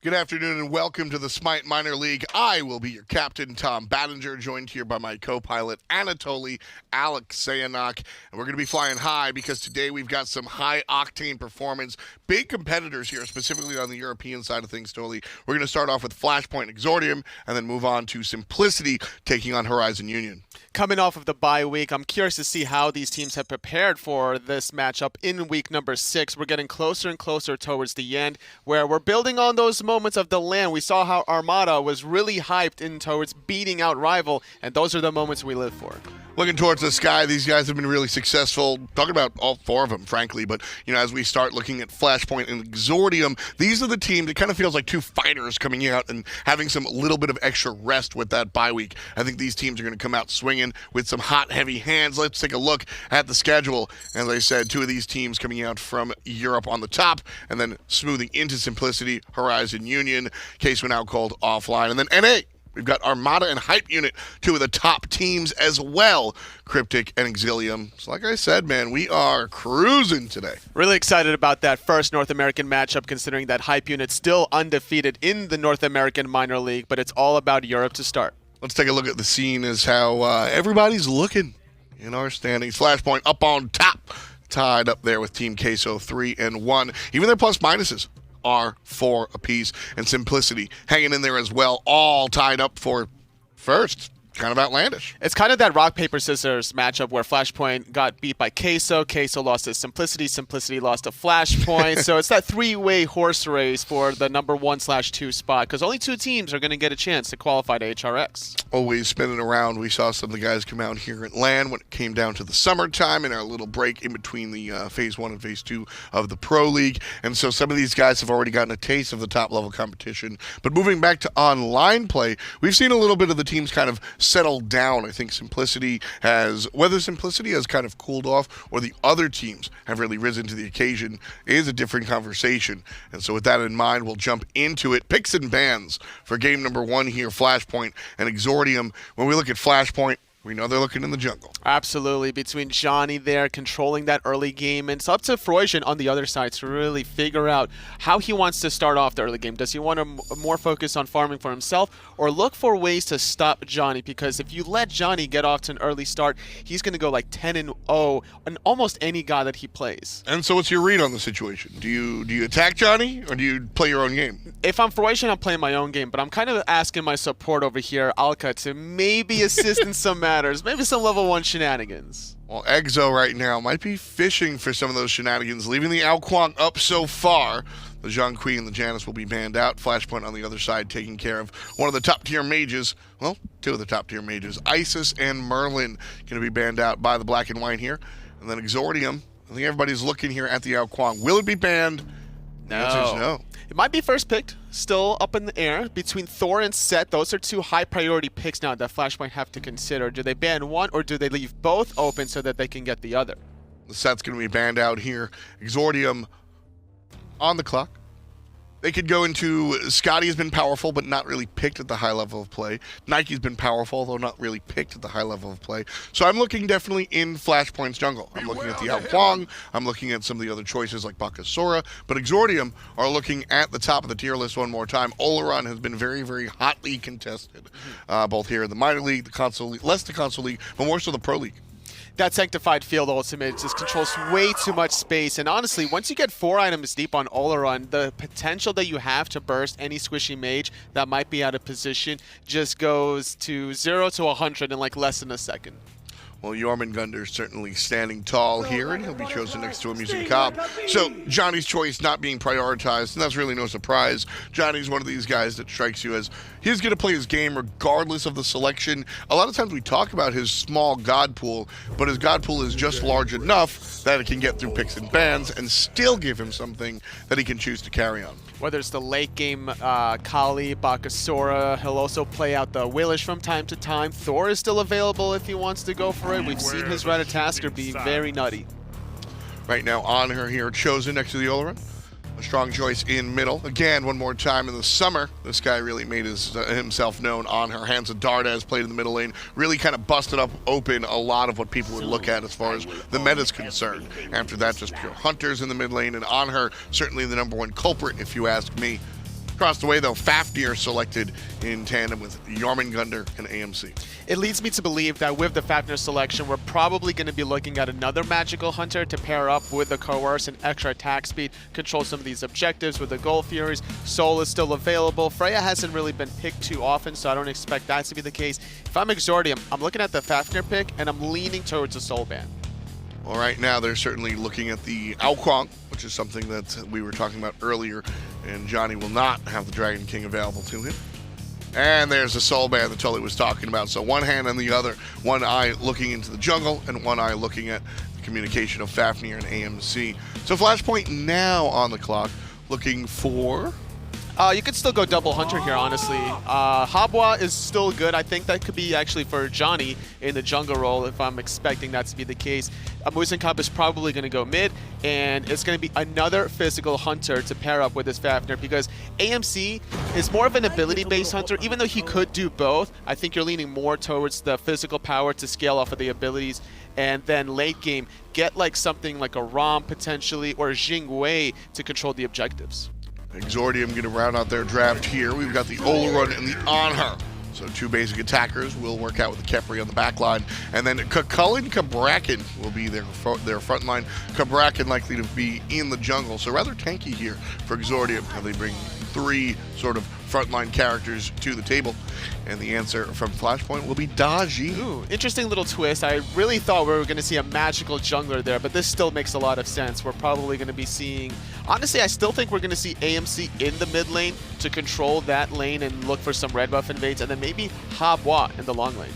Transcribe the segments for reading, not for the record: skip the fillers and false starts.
Good afternoon and welcome to the SMITE Minor League. I will be your captain, Tom Battinger, joined here by my co-pilot, Anatoly Alexeyanok. And we're going to be flying high because today we've got some high-octane performance. Big competitors here, specifically on the European side of things, Toli. We're going to start off with Flashpoint Exordium and then move on to Simplicity taking on Horizon Union. Coming off of the bye week, I'm curious to see how these teams have prepared for this matchup in week number 6. We're getting closer and closer towards the end, where we're building on those moments of the land. We saw how Armada was really hyped in towards beating out Rival, and those are the moments we live for. Looking towards the sky, these guys have been really successful. Talking about all four of them, frankly. But, you know, as we start looking at Flashpoint and Exordium, these are the teams, it kind of feels like two fighters coming out and having some little bit of extra rest with that bye week. I think these teams are going to come out swinging with some hot, heavy hands. Let's take a look at the schedule. As I said, two of these teams coming out from Europe on the top and then smoothing into Simplicity, Horizon Union. Case went out called offline. And then NA. We've got Armada and Hype Unit, two of the top teams as well, Cryptic and Exilium. So like I said, man, we are cruising today. Really excited about that first North American matchup, considering that Hype Unit's still undefeated in the North American Minor League, but it's all about Europe to start. Let's take a look at the scene as how everybody's looking in our standings. Flashpoint up on top, tied up there with Team Queso 3-1. Even their plus minuses are 4 apiece, and Simplicity hanging in there as well, all tied up for first. Kind of outlandish. It's kind of that rock, paper, scissors matchup where Flashpoint got beat by Queso. Queso lost to Simplicity. Simplicity lost to Flashpoint. So it's that three-way horse race for the number 1/2 spot, because only 2 teams are going to get a chance to qualify to HRX. Always spinning around. We saw some of the guys come out here at LAN when it came down to the summertime in our little break in between the Phase 1 and Phase 2 of the Pro League. And so some of these guys have already gotten a taste of the top-level competition. But moving back to online play, we've seen a little bit of the teams kind of settled down. I think whether Simplicity has kind of cooled off or the other teams have really risen to the occasion is a different conversation. And so with that in mind, we'll jump into it. Picks and bans for game number 1 here, Flashpoint and Exordium. When we look at Flashpoint, we know they're looking in the jungle. Absolutely. Between Dzoni there controlling that early game, and it's up to Froisan on the other side to really figure out how he wants to start off the early game. Does he want to more focus on farming for himself or look for ways to stop Dzoni? Because if you let Dzoni get off to an early start, he's going to go like 10-0 on almost any guy that he plays. And so what's your read on the situation? Do you attack Dzoni or do you play your own game? If I'm Froisan, I'm playing my own game, but I'm kind of asking my support over here, Alka, to maybe assist in some matters, maybe some level 1 shenanigans. Well, Exo right now might be fishing for some of those shenanigans, leaving the Kuang up so far. The Zhang Kui and the Janus will be banned out. Flashpoint on the other side taking care of one of the top-tier mages. Well, 2 of the top-tier mages. Isis and Merlin going to be banned out by the Black and White here. And then Exordium, I think everybody's looking here at the Kuang. Will it be banned? The answer is no. It might be first picked, still up in the air. Between Thor and Set, those are 2 high-priority picks now that Flashpoint have to consider. Do they ban one, or do they leave both open so that they can get the other? The Set's going to be banned out here. Exordium on the clock. They could go into Scotty has been powerful, but not really picked at the high level of play. Nike's been powerful, although not really picked at the high level of play. So I'm looking definitely in Flashpoint's jungle. I'm looking at the Kuang. I'm looking at some of the other choices like Bakasura. But Exordium are looking at the top of the tier list one more time. Olorun has been very, very hotly contested, both here in the minor league, the console league, less the console league, but more so the pro league. That Sanctified Field ultimate just controls way too much space, and honestly, once you get 4 items deep on Olorun, the potential that you have to burst any squishy mage that might be out of position just goes to 0 to 100 in like less than a second. Well, Jormungandr certainly standing tall here, and he'll be chosen next to him using Cobb. So Johnny's choice not being prioritized, and that's really no surprise. Johnny's one of these guys that strikes you as he's going to play his game regardless of the selection. A lot of times we talk about his small god pool, but his god pool is just large enough that it can get through picks and bans and still give him something that he can choose to carry on. Whether it's the late game Kali, Bakasura, he'll also play out the Willish from time to time. Thor is still available if he wants to go for it. We've seen his Ratatasker be very nutty. Right now, Anhur here chosen next to the Olorun. A strong choice in middle. Again, one more time in the summer, this guy really made himself known. Anhur, Hands of Dardas played in the middle lane. Really kind of busted up open a lot of what people would look at as far as the meta's concerned. After that, just pure hunters in the mid lane, and Anhur certainly the #1 culprit, if you ask me. Across the way, though, Fafnir selected in tandem with Jormungandr and AMC. It leads me to believe that with the Fafnir selection, we're probably going to be looking at another magical hunter to pair up with the Coerce and extra attack speed, control some of these objectives with the Gold Furies. Soul is still available. Freya hasn't really been picked too often, so I don't expect that to be the case. If I'm Exordium, I'm looking at the Fafnir pick, and I'm leaning towards the Soul Band. Well, right now they're certainly looking at the Alka, which is something that we were talking about earlier, and Johnny will not have the Dragon King available to him. And there's the Soul Band that Tully was talking about. So one hand on the other, one eye looking into the jungle, and one eye looking at the communication of Fafnir and AMC. So Flashpoint now on the clock, looking for... You could still go double hunter here, honestly. Habwa is still good. I think that could be actually for Johnny in the jungle role if I'm expecting that to be the case. Muzen is probably going to go mid, and it's going to be another physical hunter to pair up with this Fafnir because AMC is more of an ability-based hunter. Even though he could do both, I think you're leaning more towards the physical power to scale off of the abilities, and then late game, get like something like a Rom potentially or Jing Wei to control the objectives. Exordium going to round out their draft here. We've got the Olorun and the Anhur. So two basic attackers will work out with the Khepri on the back line. And then Chulainn Cabrakan will be their front line. Cabrakan likely to be in the jungle. So rather tanky here for Exordium. How they bring three sort of frontline characters to the table. And the answer from Flashpoint will be Daji. Ooh, interesting little twist. I really thought we were going to see a magical jungler there, but this still makes a lot of sense. We're probably going to be seeing... Honestly, I still think we're going to see AMC in the mid lane to control that lane and look for some red buff invades, and then maybe Habwa in the long lane.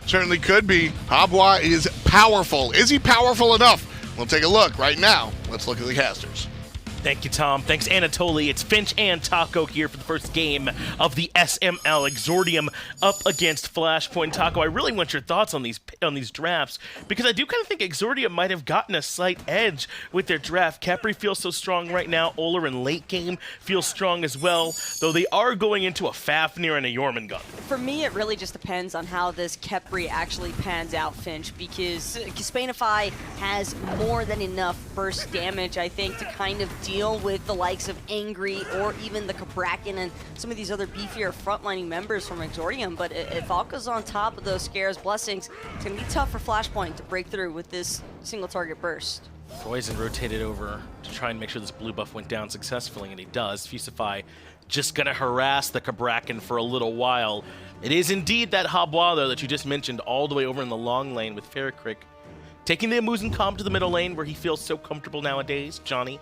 Certainly could be. Habwa is powerful. Is he powerful enough? We'll take a look right now. Let's look at the casters. Thank you, Tom. Thanks, Anatoly. It's Finch and Taco here for the first game of the SML Exordium up against Flashpoint. Taco, I really want your thoughts on these drafts because I do kind of think Exordium might have gotten a slight edge with their draft. Khepri feels so strong right now. Olorun late game feels strong as well, though they are going into a Fafnir and a Jormungandr. For me, it really just depends on how this Khepri actually pans out, Finch, because Kespainify has more than enough burst damage, I think, to kind of deal with the likes of Angry or even the Cabrakan and some of these other beefier frontlining members from Exordium. But if Alka's on top of those Scare's blessings, it's going to be tough for Flashpoint to break through with this single target burst. Froisan rotated over to try and make sure this blue buff went down successfully, and he does. Fusify just going to harass the Cabrakan for a little while. It is indeed that Habwa, though, that you just mentioned, all the way over in the long lane with FaraKrik. Taking the Muzen comp to the middle lane where he feels so comfortable nowadays, Johnny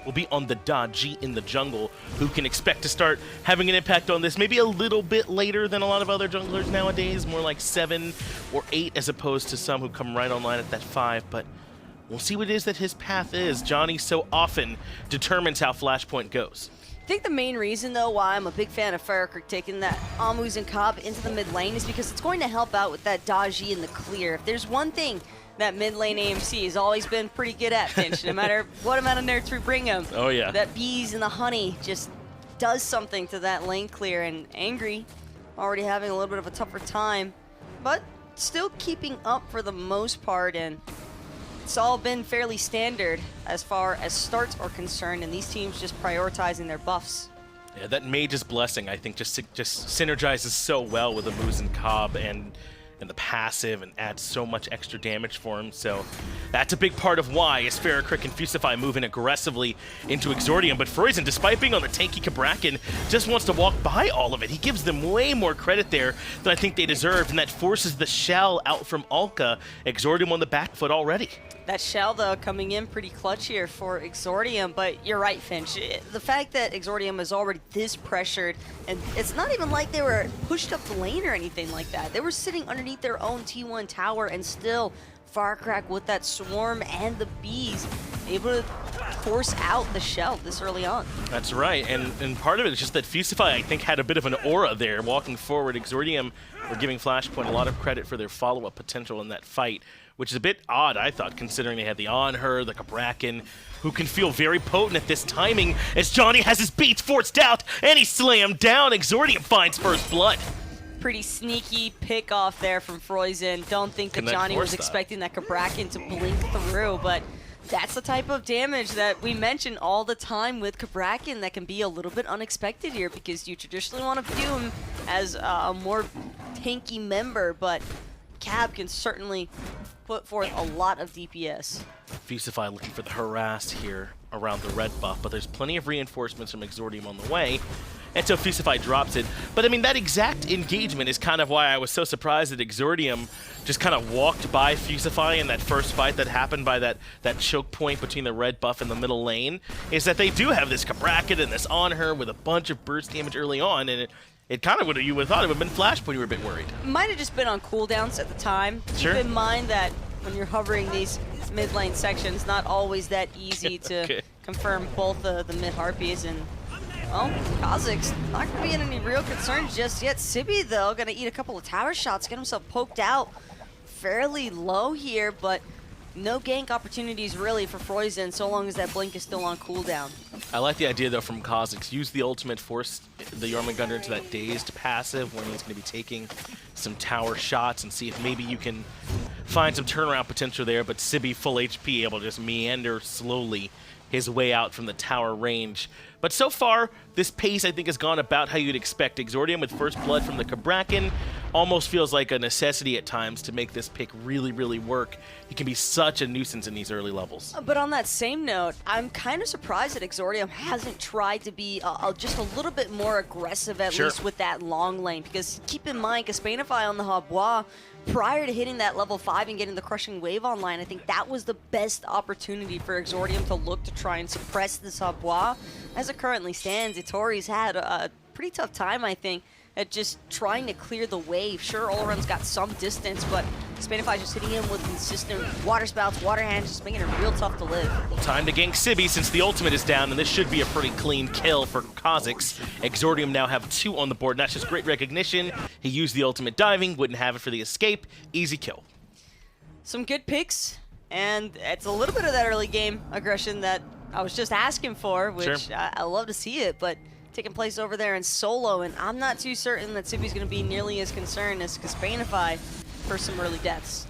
will be on the Daji in the jungle, who can expect to start having an impact on this maybe a little bit later than a lot of other junglers nowadays, more like 7 or 8 as opposed to some who come right online at that 5, but we'll see what it is that his path is. Johnny so often determines how Flashpoint goes. I think the main reason, though, why I'm a big fan of FaraKrik taking that Muzen Cobb into the mid lane is because it's going to help out with that Daji in the clear. If there's one thing that mid lane AMC has always been pretty good at, Finch, no matter what amount of nerds we bring him. Oh, yeah. That bees and the honey just does something to that lane clear, and Angry already having a little bit of a tougher time, but still keeping up for the most part, and it's all been fairly standard as far as starts are concerned, and these teams just prioritizing their buffs. Yeah, that Mage's Blessing, I think, just synergizes so well with the Muzen Cobb and the passive and adds so much extra damage for him. So that's a big part of why is FaraKrik and Fusify moving aggressively into Exordium. But Froisan, despite being on the tanky Cabrakan, just wants to walk by all of it. He gives them way more credit there than I think they deserved, and that forces the shell out from Alka. Exordium on the back foot already. That shell, though, coming in pretty clutch here for Exordium, but you're right, Finch. The fact that Exordium is already this pressured, and it's not even like they were pushed up the lane or anything like that. They were sitting underneath their own T1 tower, and still FaraKrik with that swarm and the bees able to force out the shell this early on. That's right, and part of it is just that Fusify, I think, had a bit of an aura there walking forward. Exordium were giving Flashpoint a lot of credit for their follow-up potential in that fight, which is a bit odd, I thought, considering they had the Anhur, the Cabrakan, who can feel very potent at this timing, as Johnny has his beats forced out, and he's slammed down. Exordium finds first blood. Pretty sneaky pick off there from Froisan. Don't think that Johnny was expecting that Cabrakan to blink through, but That's the type of damage that we mention all the time with Cabrakan that can be a little bit unexpected here, because you traditionally want to view him as a more tanky member, but Cab can certainly put forth a lot of DPS. Fusify looking for the harass here around the red buff, but there's plenty of reinforcements from Exordium on the way, and so Fusify drops it. But I mean, that exact engagement is kind of why I was so surprised that Exordium just kind of walked by Fusify in that first fight that happened by that choke point between the red buff and the middle lane, is that they do have this Cabrakan and this Anhur with a bunch of burst damage early on, and it kind of you would have thought it would have been Flashpoint. You were a bit worried. Might have just been on cooldowns at the time. Sure. Keep in mind that when you're hovering these mid lane sections, not always that easy to Okay. confirm both the mid harpies. And well, Cozyx not going to be in any real concern just yet. Sibi though going to eat a couple of tower shots, get himself poked out fairly low here, but no gank opportunities really for Froisan so long as that blink is still on cooldown. I like the idea though from Cozyx. Use the ultimate, force the Jormungandr into that dazed passive when he's going to be taking some tower shots, and see if maybe you can find some turnaround potential there. But Sibi full HP, able to just meander slowly his way out from the tower range. But so far, this pace I think has gone about how you'd expect. Exordium with first blood from the Cabrakan almost feels like a necessity at times to make this pick really, really work. He can be such a nuisance in these early levels. But on that same note, I'm kind of surprised that Exordium hasn't tried to be just a little bit more aggressive, at Sure. least with that long lane. Because keep in mind, Kespainify on the Habois, prior to hitting that level 5 and getting the crushing wave online, I think that was the best opportunity for Exordium to look to try and suppress this Habois. As it currently stands, Itori's had a pretty tough time, I think, at just trying to clear the wave. Sure, Olorun's got some distance, but Kespainify just hitting him with consistent water spouts, water hands, just making it real tough to live. Time to gank Sibi since the ultimate is down, and this should be a pretty clean kill for Cozyx. Exordium now have 2 on the board, and that's just great recognition. He used the ultimate diving, wouldn't have it for the escape. Easy kill. Some good picks, and it's a little bit of that early game aggression that I was just asking for, which Sure. I love to see it, but taking place over there in solo, and I'm not too certain that Sibi's going to be nearly as concerned as Kespainify for some early deaths.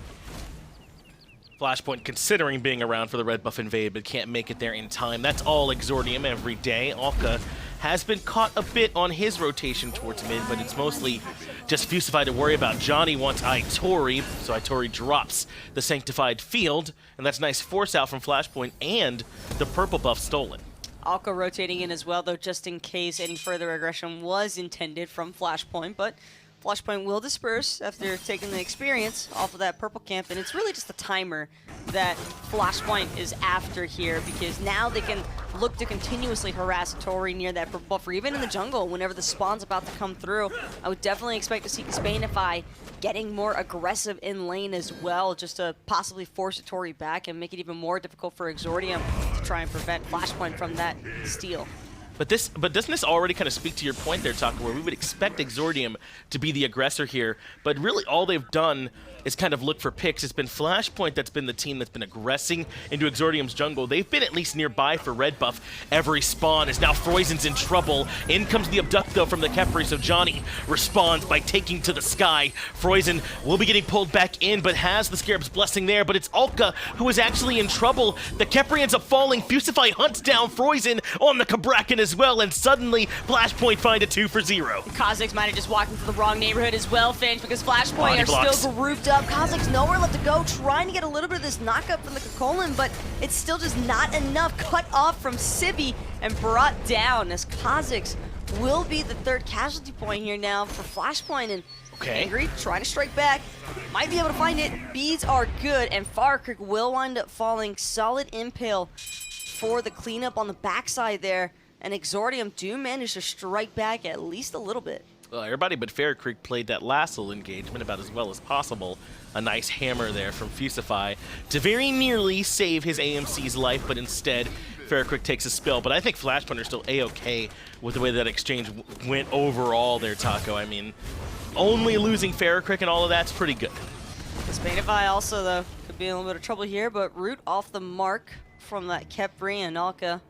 Flashpoint considering being around for the red buff invade, but can't make it there in time. That's all Exordium every day. Alka has been caught a bit on his rotation towards mid, but it's mostly just Fusify to worry about. Dzoni wants Itori, so Itori drops the Sanctified Field, and that's nice force out from Flashpoint and the purple buff stolen. Alka rotating in as well, though, just in case any further aggression was intended from Flashpoint, but Flashpoint will disperse after taking the experience off of that purple camp, and it's really just the timer that Flashpoint is after here, because now they can look to continuously harass Itori near that purple buff, or even in the jungle whenever the spawn's about to come through. I would definitely expect to see Kespainify getting more aggressive in lane as well, just to possibly force Itori back and make it even more difficult for Exordium to try and prevent Flashpoint from that steal. But doesn't this already kind of speak to your point there, Taka, where we would expect Exordium to be the aggressor here, but really all they've done is kind of look for picks. It's been Flashpoint that's been the team that's been aggressing into Exordium's jungle. They've been at least nearby for red buff every spawn, as now Froisan's in trouble. In comes the abduct, though, from the Khepri, so Dzoni responds by taking to the sky. Froisan will be getting pulled back in, but has the Scarab's blessing there, but it's Alka who is actually in trouble. The Khepri ends up falling. Fusify hunts down Froisan on the Cabrakan as well, and suddenly Flashpoint find a 2 for 0. Cozyx might have just walked into the wrong neighborhood as well, Finch, because Flashpoint Body are blocks. still grouped up. Cozyx nowhere left to go, trying to get a little bit of this knockup from the Kokolin, but it's still just not enough. Cut off from Sibi and brought down, as Cozyx will be the 3rd casualty point here now for Flashpoint, and Okay. Angry trying to strike back, might be able to find it. Beads are good, and FaraKrik will wind up falling. Solid impale for the cleanup on the backside there, and Exordium do manage to strike back at least a little bit. Well, everybody but FaraKrik played that last little engagement about as well as possible. A nice hammer there from Fusify to very nearly save his AMC's life, but instead FaraKrik takes a spill. But I think Flashpoint are still A-okay with the way that exchange went overall there, Taco. I mean, only losing FaraKrik and all of that's pretty good. Kespainify also, though, could be in a little bit of trouble here, but root off the mark from that Khepri, and Alka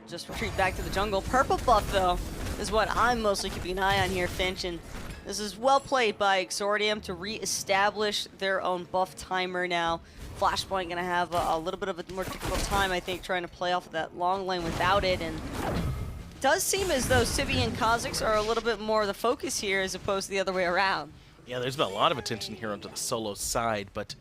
just retreat back to the jungle. Purple buff, though, is what I'm mostly keeping an eye on here, Finch, and this is well played by Exordium to re-establish their own buff timer now. Flashpoint going to have a little bit of a more difficult time, I think, trying to play off of that long lane without it. And it does seem as though Sibi and Cozyx are a little bit more the focus here as opposed to the other way around. Yeah, there's been a lot of attention here onto the solo side, but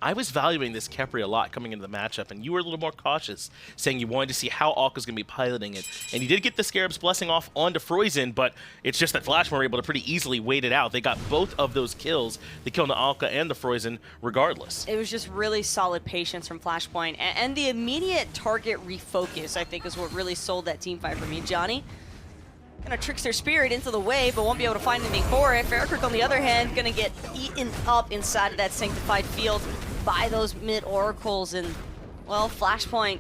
I was valuing this Khepri a lot coming into the matchup, and you were a little more cautious, saying you wanted to see how Alka's going to be piloting it. And you did get the Scarab's Blessing off onto Froisan, but it's just that Flashpoint were able to pretty easily wait it out. They got both of those kills, the kill on the Alka and the Froisan, regardless. It was just really solid patience from Flashpoint, and the immediate target refocus, I think, is what really sold that team fight for me. Dzoni gonna trick their spirit into the wave, but won't be able to find anything for it. FaraKrik, on the other hand, gonna get eaten up inside of that sanctified field by those mid-oracles, and, well, Flashpoint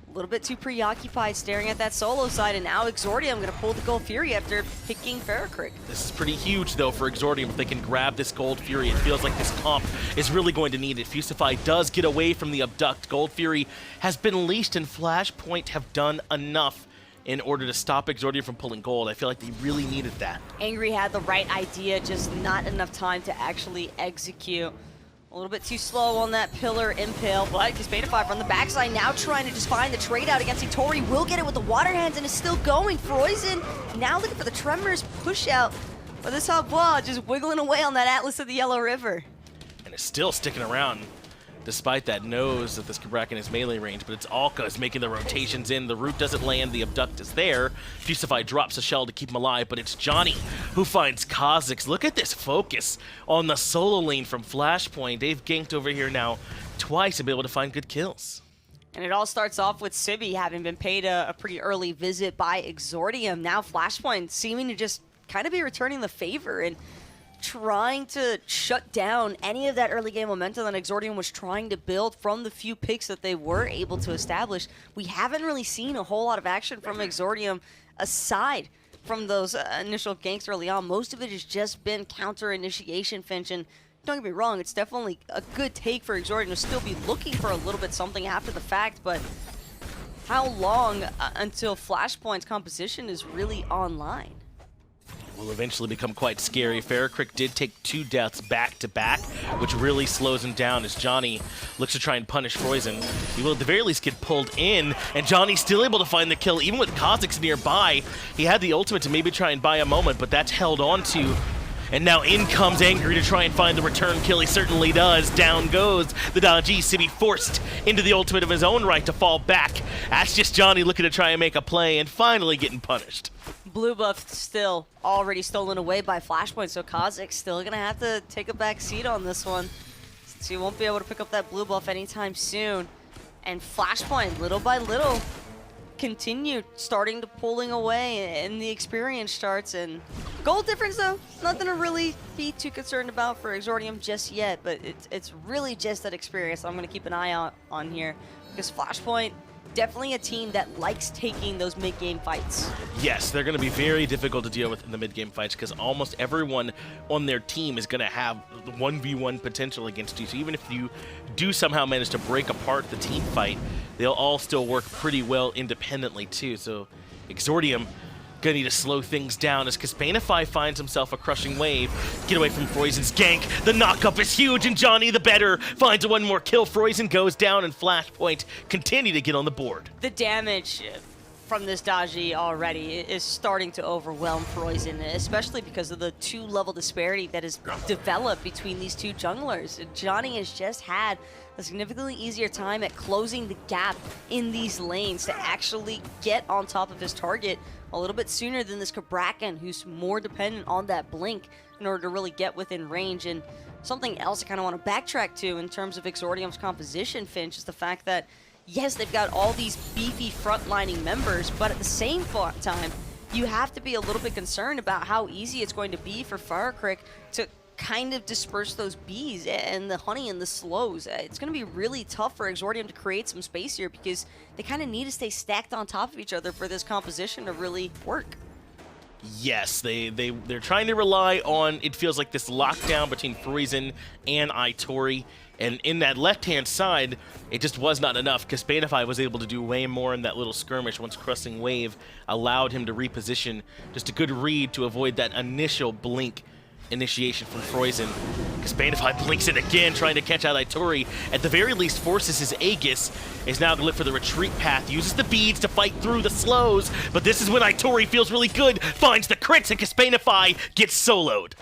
a little bit too preoccupied staring at that solo side, and now Exordium gonna pull the Gold Fury after picking FaraKrik. This is pretty huge, though, for Exordium if they can grab this Gold Fury. It feels like this comp is really going to need it. Fusify does get away from the Abduct. Gold Fury has been leashed, and Flashpoint have done enough in order to stop Exordium from pulling gold. I feel like they really needed that. Angry had the right idea, just not enough time to actually execute. A little bit too slow on that pillar impale, but Kespainify from the backside now trying to just find the trade out against Itori. Will get it with the water hands and is still going. Froisan now looking for the Tremors push out, but this Hotbois just wiggling away on that Atlas of the Yellow River. And it's still sticking around, despite that knows that this Cabrakan is melee range, but it's Alka is making the rotations in. The root doesn't land, the Abduct is there. Fusify drops a shell to keep him alive, but it's Dzoni who finds Cozyx. Look at this focus on the solo lane from Flashpoint. They've ganked over here now twice and been able to find good kills. And it all starts off with Sibi having been paid a pretty early visit by Exordium. Now Flashpoint seeming to just kind of be returning the favor and trying to shut down any of that early game momentum that Exordium was trying to build from the few picks that they were able to establish. We haven't really seen a whole lot of action from Exordium aside from those initial ganks early on. Most of it has just been counter initiation, Finch, and don't get me wrong, it's definitely a good take for Exordium to still be looking for a little bit something after the fact, but how long until Flashpoint's composition is really online? Will eventually become quite scary. FaraKrik did take 2 deaths back-to-back, which really slows him down as Dzoni looks to try and punish Froisan. He will at the very least get pulled in, and Johnny's still able to find the kill, even with Cozyx nearby. He had the ultimate to maybe try and buy a moment, but that's held on to. And now in comes Angry to try and find the return kill. He certainly does. Down goes the Dodgy. Sibi forced into the ultimate of his own right to fall back. That's just Dzoni looking to try and make a play and finally getting punished. Blue buff still already stolen away by Flashpoint, so Cozyx still gonna have to take a back seat on this one, since he won't be able to pick up that blue buff anytime soon. And Flashpoint, little by little, continue starting to pulling away, and the experience starts. And gold difference though, nothing to really be too concerned about for Exordium just yet, but it's really just that experience I'm gonna keep an eye out on here, because Flashpoint, definitely a team that likes taking those mid-game fights. Yes, they're going to be very difficult to deal with in the mid-game fights because almost everyone on their team is going to have 1v1 potential against you. So even if you do somehow manage to break apart the team fight, they'll all still work pretty well independently too. So Exordium gonna need to slow things down as Kespainify finds himself a crushing wave. Get away from Froisan's gank. The knockup is huge, and Dzoni the better finds one more kill. Froisan goes down, and Flashpoint continue to get on the board. The damage from this Dodgy already is starting to overwhelm Froisan, especially because of the 2-level disparity that has developed between these two junglers. Dzoni has just had a significantly easier time at closing the gap in these lanes to actually get on top of his target a little bit sooner than this Cabrakan, who's more dependent on that blink in order to really get within range. And something else I kind of want to backtrack to in terms of Exordium's composition, Finch, is the fact that yes, they've got all these beefy frontlining members, but at the same time, you have to be a little bit concerned about how easy it's going to be for FaraKrik to kind of disperse those bees and the honey and the slows. It's going to be really tough for Exordium to create some space here because they kind of need to stay stacked on top of each other for this composition to really work. Yes, they're trying to rely on, it feels like, this lockdown between Froisan and Itori. And in that left-hand side, it just was not enough. Kespainify was able to do way more in that little skirmish once Cresting Wave allowed him to reposition. Just a good read to avoid that initial blink initiation from Froisan. Kespainify blinks it again, trying to catch out Itori. At the very least, forces his Aegis. Is now going to look for the retreat path. Uses the beads to fight through the slows. But this is when Itori feels really good. Finds the crits, and Kespainify gets soloed.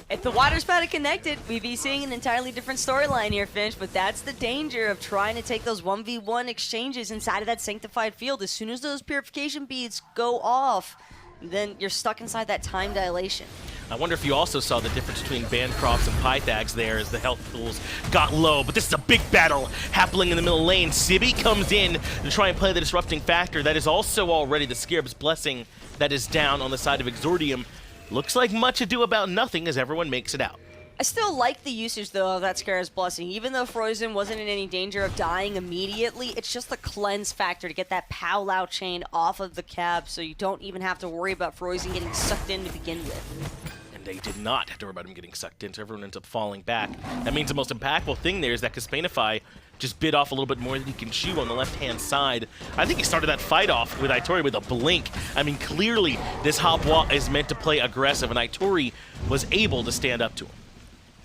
If the water spout had connected, we'd be seeing an entirely different storyline here, Finch, but that's the danger of trying to take those 1v1 exchanges inside of that sanctified field. As soon as those purification beads go off, then you're stuck inside that time dilation. I wonder if you also saw the difference between Bancrofts and Pythags there as the health pools got low, but this is a big battle happening in the middle lane. Sibi comes in to try and play the disrupting factor. That is also already the Scarab's Blessing that is down on the side of Exordium. Looks like much ado about nothing as everyone makes it out. I still like the usage, though, of that Scarab's Blessing. Even though Froisan wasn't in any danger of dying immediately, it's just the cleanse factor to get that Pow-Lao chain off of the cab so you don't even have to worry about Froisan getting sucked in to begin with. And they did not have to worry about him getting sucked in, so everyone ends up falling back. That means the most impactful thing there is that Kespainify just bit off a little bit more than he can chew on the left-hand side. I think he started that fight off with Itori with a blink. I mean, clearly this Habwa is meant to play aggressive, and Itori was able to stand up to him.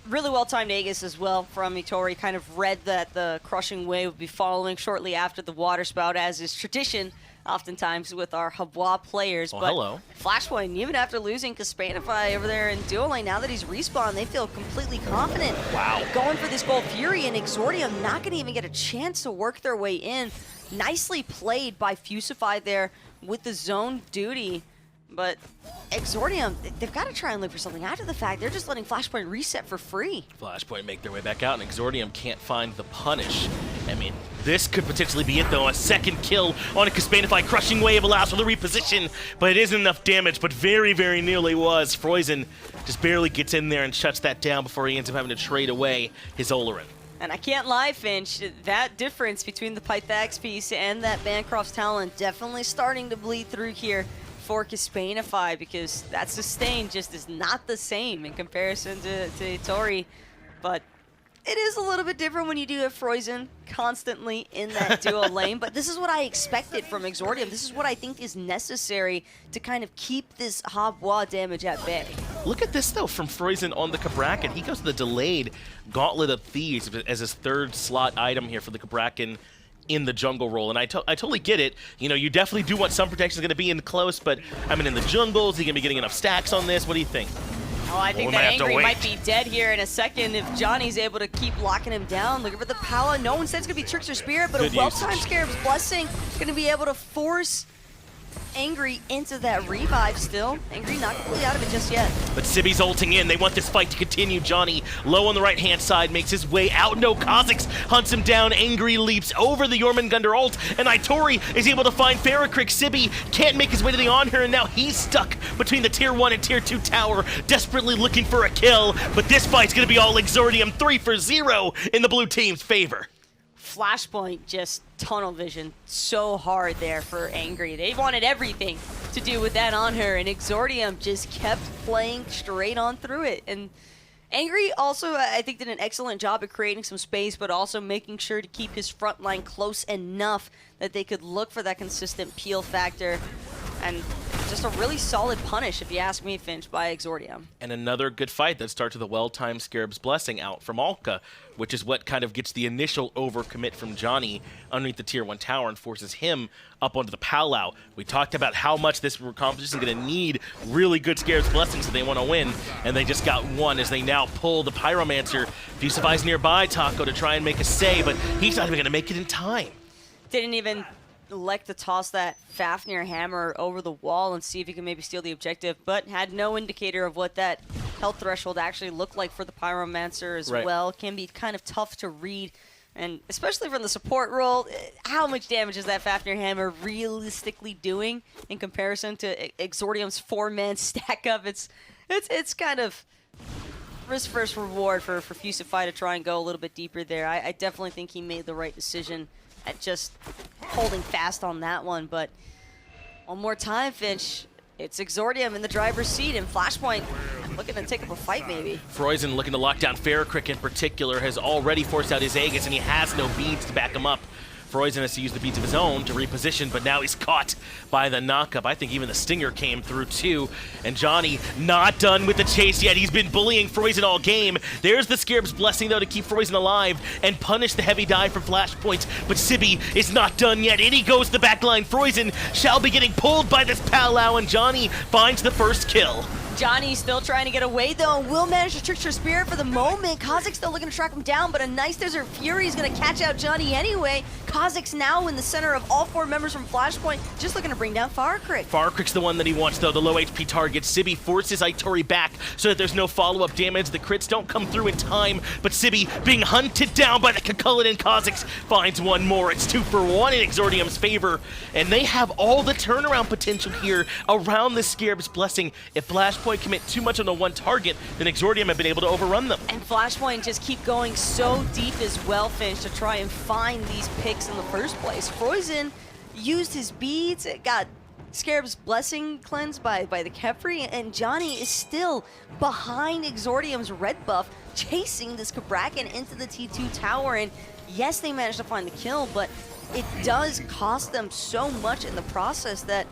Really well-timed Aegis as well from Itori. Kind of read that the crushing wave would be following shortly after the water spout, as is tradition oftentimes with our Habwa players. Oh, but hello. Flashpoint, even after losing Kespainify over there in dual lane, now that he's respawned, they feel completely confident. Wow. Going for this Gold Fury, and Exordium not going to even get a chance to work their way in. Nicely played by Fusify there with the zone duty. But Exordium, they've got to try and look for something. After the fact, they're just letting Flashpoint reset for free. Flashpoint make their way back out, and Exordium can't find the punish. I mean, this could potentially be it, though. A second kill on a Kespainify. Crushing Wave allows for the reposition, but it isn't enough damage, but very, very nearly was. Froisan just barely gets in there and shuts that down before he ends up having to trade away his Olorun. And I can't lie, Finch, that difference between the Pythags piece and that Bancroft's talent definitely starting to bleed through here for Kespainify, because that sustain just is not the same in comparison to Itori. But it is a little bit different when you do have Froisan constantly in that dual lane, but this is what I expected from Exordium. This is what I think is necessary to kind of keep this Habwa damage at bay. Look at this, though, from Froisan on the Cabrakan. He goes to the delayed Gauntlet of Thieves as his third slot item here for the Cabrakan in the jungle role, and I totally get it. You know, you definitely do want some protection is going to be in close, but I mean, in the jungle, is he going to be getting enough stacks on this? What do you think? Oh, I think that Angry might be dead here in a second if Johnny's able to keep locking him down. Looking for the power. No one said it's going to be Trickster Spirit, but a well-timed Scarab's Blessing is going to be able to force Angry into that revive still. Angry not completely out of it just yet. But Sibi's ulting in. They want this fight to continue. Johnny, low on the right-hand side, makes his way out. No, Cozyx hunts him down. Angry leaps over the Jormungandr ult, and Itori is able to find FaraKrik. Sibi can't make his way to the Anhur, and now he's stuck between the Tier 1 and Tier 2 tower, desperately looking for a kill. But this fight's going to be all Exordium, 3-for-0 in the blue team's favor. Flashpoint just tunnel vision so hard there for Angry. They wanted everything to do with that on her, and Exordium just kept playing straight on through it. And Angry also, I think, did an excellent job of creating some space, but also making sure to keep his front line close enough that they could look for that consistent peel factor. And just a really solid punish, if you ask me, Finch, by Exordium. And another good fight that starts with a well-timed Scarab's Blessing out from Alka, which is what kind of gets the initial overcommit from Johnny underneath the Tier 1 tower and forces him up onto the Pow-Lao. We talked about how much this competition is going to need really good Scarab's Blessings if they want to win, and they just got one as they now pull the Pyromancer. Fusify's nearby Taco to try and make a save, but he's not even going to make it in time. Didn't even elect to toss that Fafnir hammer over the wall and see if he can maybe steal the objective, but had no indicator of what that health threshold actually looked like for the Pyromancer as well. Can be kind of tough to read, and especially from the support role, how much damage is that Fafnir hammer realistically doing in comparison to Exordium's 4-man stack up? It's kind of risk first reward for Fusify to try and go a little bit deeper there. I definitely think he made the right decision at just holding fast on that one. But one more time, Finch, it's Exordium in the driver's seat, and Flashpoint looking to take up a fight maybe. Froisan looking to lock down FaraKrik in particular has already forced out his Aegis, and he has no beads to back him up. Froisan has to use the beats of his own to reposition, but now he's caught by the knockup. I think even the Stinger came through too. And Dzoni not done with the chase yet. He's been bullying Froisan all game. There's the Scarab's Blessing though to keep Froisan alive and punish the heavy dive from Flashpoint. But Sibi is not done yet. In he goes to the back line. Froisan shall be getting pulled by this powwow, and Dzoni finds the first kill. Dzoni still trying to get away though, and will manage to trickster Spirit for the moment. Cozyx still looking to track him down, but a nice Desert Fury is going to catch out Dzoni anyway. Cozyx now in the center of all 4 members from Flashpoint, just looking to bring down FaraKrik. FaraKrik's the one that he wants though, the low HP target. Sibi forces Itori back so that there's no follow-up damage. The crits don't come through in time, but Sibi being hunted down by the Cucullin, and Cozyx finds one more. It's 2 for 1 in Exordium's favor, and they have all the turnaround potential here around the Scarab's Blessing. If Flashpoint commit too much on the one target, then Exordium have been able to overrun them. And Flashpoint just keep going so deep as well, Finch, to try and find these picks in the first place. Froisan used his beads, got Scarab's Blessing cleansed by the Khepri, and Dzoni is still behind Exordium's red buff, chasing this Cabrakan into the T2 tower. And yes, they managed to find the kill, but it does cost them so much in the process that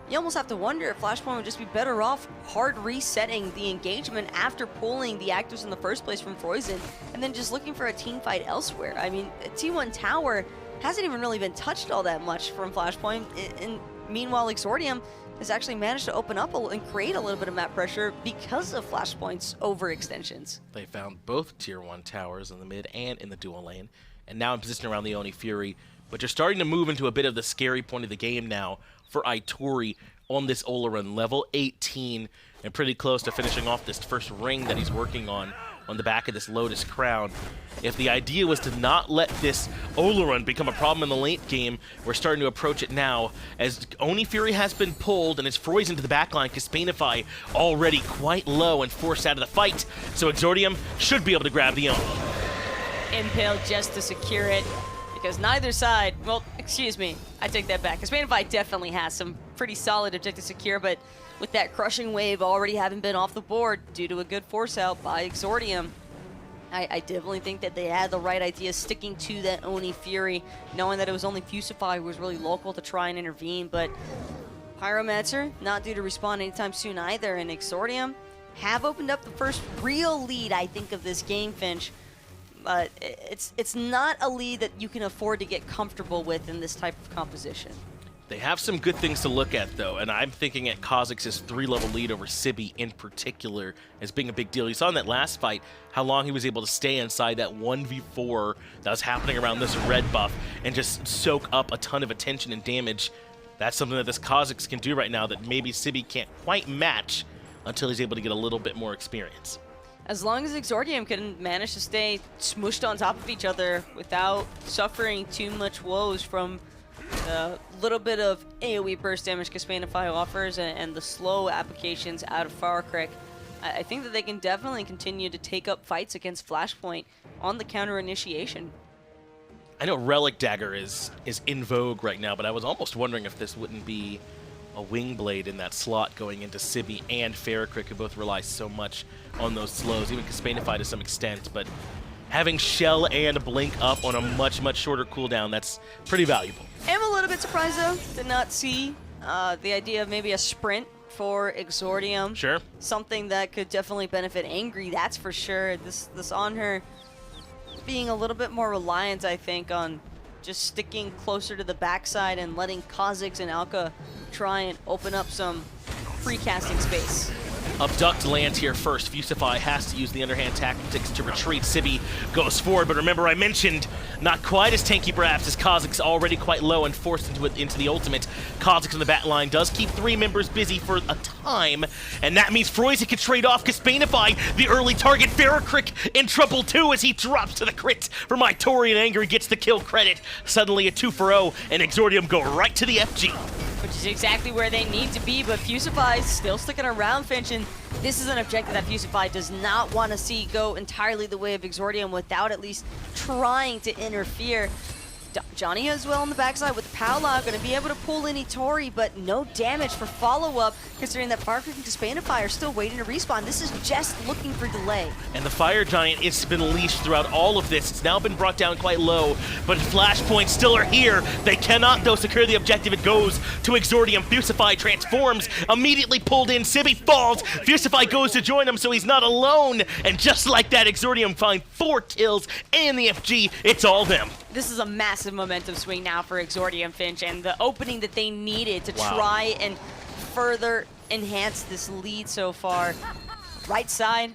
you almost have to wonder if Flashpoint would just be better off hard resetting the engagement after pulling the actors in the first place from Froisan, and then just looking for a team fight elsewhere. I mean, T1 tower hasn't even really been touched all that much from Flashpoint, and meanwhile Exordium has actually managed to open up and create a little bit of map pressure because of Flashpoint's overextensions. They found both tier 1 towers in the mid and in the dual lane, and now in position around the Oni Fury, but you're starting to move into a bit of the scary point of the game now for Itori on this Olorun, level 18, and pretty close to finishing off this first ring that he's working on the back of this Lotus Crown. If the idea was to not let this Olorun become a problem in the late game, we're starting to approach it now, as Oni Fury has been pulled and it's Froisan to the backline. Kespainify already quite low and forced out of the fight, so Exordium should be able to grab the Oni. Impale just to secure it, because neither side, well, excuse me, I take that back. Kespainify definitely has some pretty solid objective secure, but with that crushing wave already having been off the board due to a good force out by Exordium, I definitely think that they had the right idea sticking to that Oni Fury, knowing that it was only Fusify who was really local to try and intervene, but Pyromancer not due to respawn anytime soon either, and Exordium have opened up the first real lead, I think, of this game, Finch. But it's not a lead that you can afford to get comfortable with in this type of composition. They have some good things to look at, though, and I'm thinking at Cozyx's 3-level lead over Sibi in particular as being a big deal. You saw in that last fight how long he was able to stay inside that 1v4 that was happening around this red buff and just soak up a ton of attention and damage. That's something that this Cozyx can do right now that maybe Sibi can't quite match until he's able to get a little bit more experience. As long as Exordium can manage to stay smooshed on top of each other without suffering too much woes from the little bit of AoE burst damage Kespainify offers and the slow applications out of FaraKrik, I think that they can definitely continue to take up fights against Flashpoint on the counter initiation. I know Relic Dagger is in vogue right now, but I was almost wondering if this wouldn't be a wing blade in that slot going into Sibi and FaraKrik, who both rely so much on those slows, even Kespainify to some extent, but having Shell and Blink up on a much shorter cooldown, that's pretty valuable. I'm a little bit surprised, though, to not see the idea of maybe a sprint for Exordium. Sure. Something that could definitely benefit Angry, that's for sure. This Anhur being a little bit more reliant, I think, on just sticking closer to the backside and letting Cozyx and Alka try and open up some free casting space. Abduct lands here first. Fusify has to use the underhand tactics to retreat. Sibi goes forward, but remember I mentioned not quite as tanky perhaps as Cozyx, already quite low and forced into the ultimate. Cozyx on the back line does keep 3 members busy for a time, and that means Froisan can trade off Kespainify, the early target. FaraKrik in trouble too as he drops to the crit from Itori, and Angry gets the kill credit. Suddenly a 2-for-0, and Exordium go right to the FG. Which is exactly where they need to be, but Fusify is still sticking around, Finch, and this is an objective that Fusify does not want to see go entirely the way of Exordium without at least trying to interfere. Dzoni as well on the backside with Paula, going to be able to pull in Itori, but no damage for follow-up, considering that FaraKrik and Kespainify are still waiting to respawn. This is just looking for delay. And the Fire Giant has been leashed throughout all of this. It's now been brought down quite low, but Flashpoint still are here. They cannot, though, secure the objective. It goes to Exordium. Fusify transforms, immediately pulled in. Sibi falls. Fusify goes to join him, so he's not alone. And just like that, Exordium find 4 kills and the FG. It's all them. This is a massive momentum swing now for Exordium, Finch, and the opening that they needed to try and further enhance this lead so far. Right side,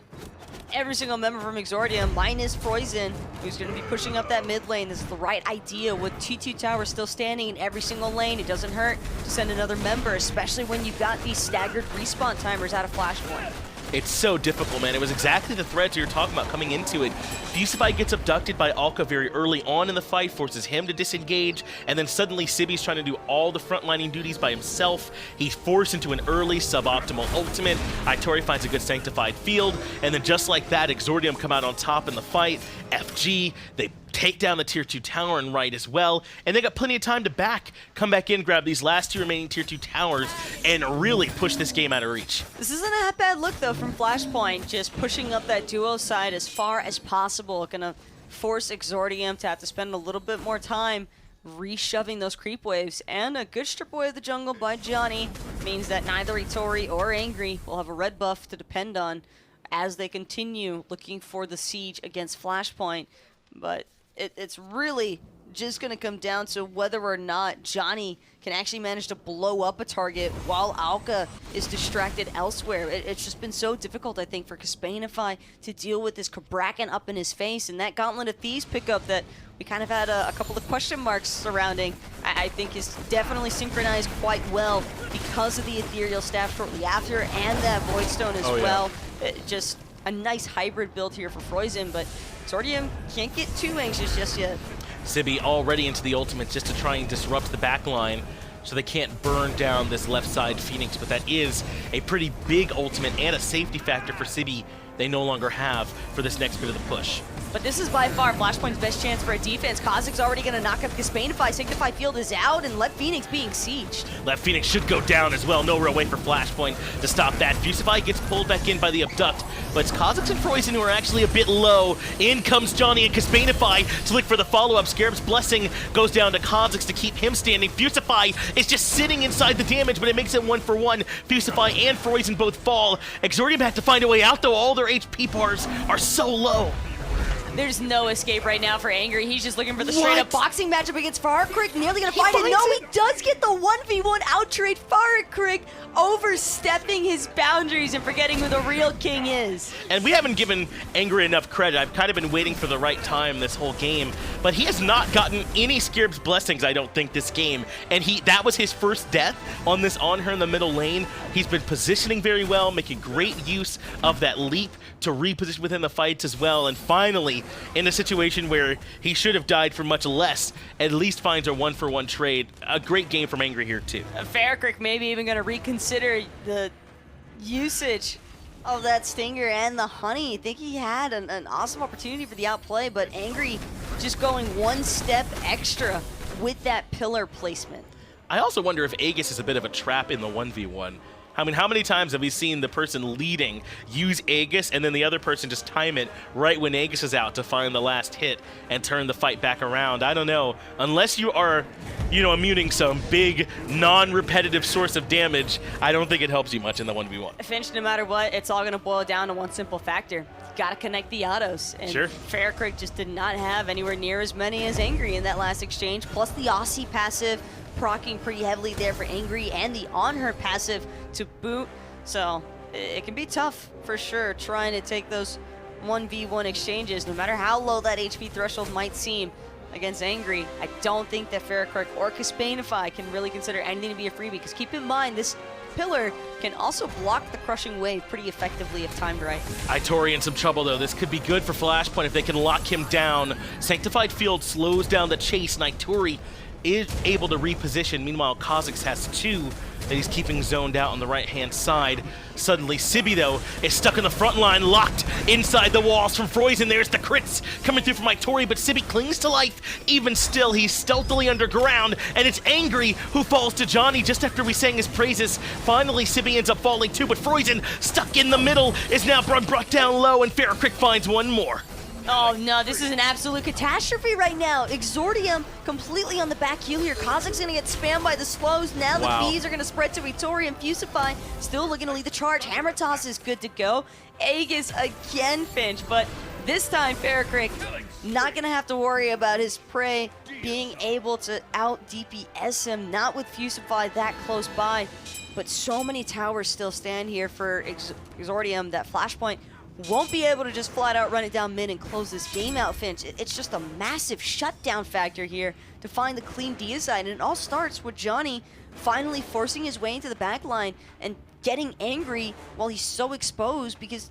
every single member from Exordium, minus Froisan, who's going to be pushing up that mid lane. This is the right idea with T2 Tower still standing in every single lane. It doesn't hurt to send another member, especially when you've got these staggered respawn timers out of Flashpoint. It's so difficult, man. It was exactly the threat you're talking about coming into it. Fusify gets abducted by Alka very early on in the fight, forces him to disengage, and then suddenly Sibi's trying to do all the frontlining duties by himself. He's forced into an early suboptimal ultimate. Itori finds a good sanctified field, and then just like that, Exordium come out on top in the fight. FG, they take down the tier 2 tower and right as well, and they got plenty of time to come back in, grab these last 2 remaining tier 2 towers, and really push this game out of reach. This isn't a bad look though from Flashpoint, just pushing up that duo side as far as possible. Gonna force Exordium to have to spend a little bit more time reshoving those creep waves, and a good strip away of the jungle by Dzoni means that neither Itori or Angry will have a red buff to depend on as they continue looking for the siege against Flashpoint. But it's really just going to come down to whether or not Dzoni can actually manage to blow up a target while Alka is distracted elsewhere. It's just been so difficult, I think, for Kespainify to deal with this Cabrakan up in his face, and that Gauntlet of Thieves pickup that we kind of had a couple of question marks surrounding, I think is definitely synchronized quite well because of the Ethereal Staff shortly after, and that Void Stone as well. Just a nice hybrid build here for Froisan, but Exordium can't get too anxious just yet. Sibi already into the ultimate just to try and disrupt the back line so they can't burn down this left side Phoenix, but that is a pretty big ultimate and a safety factor for Sibi they no longer have for this next bit of the push. But this is by far Flashpoint's best chance for a defense. Cozyx already going to knock up Kespainify. Sanctify Field is out, and Left Phoenix being sieged. Left Phoenix should go down as well. No real way for Flashpoint to stop that. Fusify gets pulled back in by the Abduct, but it's Cozyx and Froisan who are actually a bit low. In comes Dzoni and Kespainify to look for the follow-up. Scarab's Blessing goes down to Cozyx to keep him standing. Fusify is just sitting inside the damage, but it makes it 1-for-1. Fusify and Froisan both fall. Exordium have to find a way out, though. All their HP bars are so low. There's no escape right now for Angry. He's just looking for the straight-up boxing matchup against FaraKrik. Nearly going to find it. No, he does get the 1v1 out-trade. FaraKrik overstepping his boundaries and forgetting who the real king is. And we haven't given Angry enough credit. I've kind of been waiting for the right time this whole game, but he has not gotten any Scarab's Blessings, I don't think, this game. And that was his first death on this Anhur in the middle lane. He's been positioning very well, making great use of that leap to reposition within the fights as well. And finally, in a situation where he should have died for much less, at least finds a 1-for-1 trade. A great game from Angry here too. FaraKrik maybe even going to reconsider the usage of that Stinger and the Honey. I think he had an awesome opportunity for the outplay, but Angry just going one step extra with that pillar placement. I also wonder if Aegis is a bit of a trap in the 1v1. I mean, how many times have we seen the person leading use Aegis and then the other person just time it right when Aegis is out to find the last hit and turn the fight back around? I don't know. Unless you are, immuning some big, non-repetitive source of damage, I don't think it helps you much in the 1v1. Finch, no matter what, it's all going to boil down to one simple factor. Got to connect the autos. And sure. FaraKrik just did not have anywhere near as many as Angry in that last exchange, plus the Aussie passive proccing pretty heavily there for Angry, and the Anhur passive to boot. So it can be tough for sure trying to take those 1v1 exchanges, no matter how low that HP threshold might seem against Angry. I don't think that FaraKrik or Kespainify can really consider anything to be a freebie, because keep in mind, this pillar can also block the crushing wave pretty effectively if timed right. Itori in some trouble though. This could be good for Flashpoint if they can lock him down. Sanctified Field slows down the chase, and Itori is able to reposition. Meanwhile, Cozyx has 2 that he's keeping zoned out on the right-hand side. Suddenly, Sibi, though, is stuck in the front line, locked inside the walls from Froisan. There's the crits coming through from Itori, but Sibi clings to life. Even still, he's stealthily underground, and it's Angry who falls to Dzoni just after we sang his praises. Finally, Sibi ends up falling too, but Froisan, stuck in the middle, is now brought down low, and FaraKrik finds one more. Oh no, this is an absolute catastrophe right now. Exordium completely on the back heel here. Cozyx gonna get spammed by the slows. Now the V's are gonna spread to Itori and Fusify. Still looking to lead the charge. Hammer Toss is good to go. Aegis again, Finch, but this time FaraKrik not gonna have to worry about his prey being able to out DPS him. Not with Fusify that close by, but so many towers still stand here for Exordium that Flashpoint won't be able to just flat out run it down mid and close this game out, Finch. It's just a massive shutdown factor here to find the clean deicide, and it all starts with Dzoni finally forcing his way into the back line and getting angry while he's so exposed, because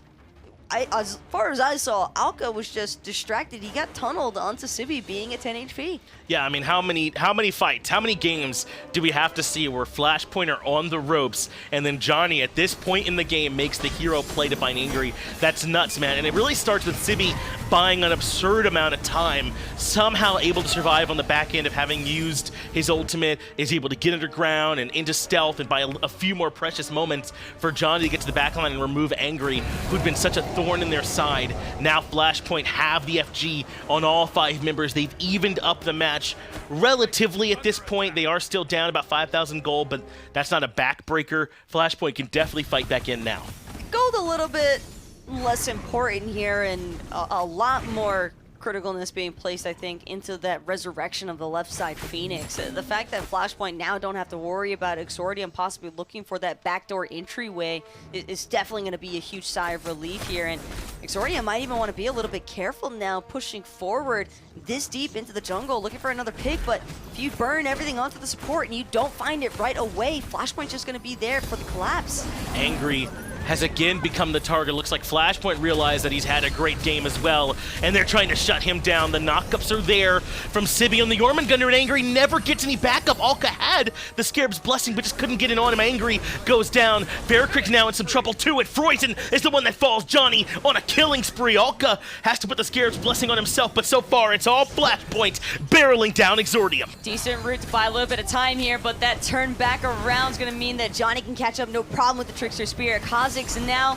as far as I saw, Alka was just distracted. He got tunneled onto Sibi being at 10 HP. Yeah, I mean, how many fights, how many games do we have to see where Flashpoint are on the ropes and then Dzoni at this point in the game makes the hero play to find Angry? That's nuts, man. And it really starts with Sibi buying an absurd amount of time, somehow able to survive on the back end of having used his ultimate, is able to get underground and into stealth and buy a few more precious moments for Dzoni to get to the back line and remove Angry, who'd been such a thorn in their side. Now Flashpoint have the FG on all 5 members. They've evened up the match relatively at this point. They are still down about 5,000 gold, but that's not a backbreaker. Flashpoint can definitely fight back in now. Gold a little bit less important here, and a lot more criticalness being placed, I think, into that resurrection of the left side Phoenix. The fact that Flashpoint now don't have to worry about Exordium possibly looking for that backdoor entryway is definitely going to be a huge sigh of relief here, and Exordium might even want to be a little bit careful now pushing forward this deep into the jungle, looking for another pick, but if you burn everything onto the support and you don't find it right away, Flashpoint's just going to be there for the collapse. Angry has again become the target. Looks like Flashpoint realized that he's had a great game as well, and they're trying to shut him down. The knockups are there from Sibi on the Jormungandr, and Angry never gets any backup. Alka had the Scarab's Blessing, but just couldn't get it on him. Angry goes down. FaraKrik's now in some trouble too. And Froisan is the one that falls. Dzoni on a killing spree. Alka has to put the Scarab's Blessing on himself, but so far it's all Flashpoint barreling down Exordium. Decent route to buy a little bit of time here, but that turn back around is going to mean that Dzoni can catch up no problem with the Trickster Spear. Cozyx and now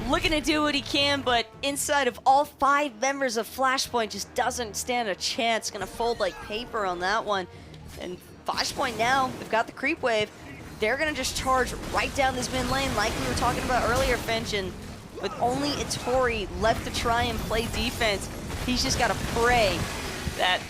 looking to do what he can, but inside of all 5 members of Flashpoint just doesn't stand a chance. Gonna fold like paper on that one. And Flashpoint now, they've got the creep wave. They're gonna just charge right down this mid lane like we were talking about earlier, Finch, and with only Itori left to try and play defense, he's just gotta pray that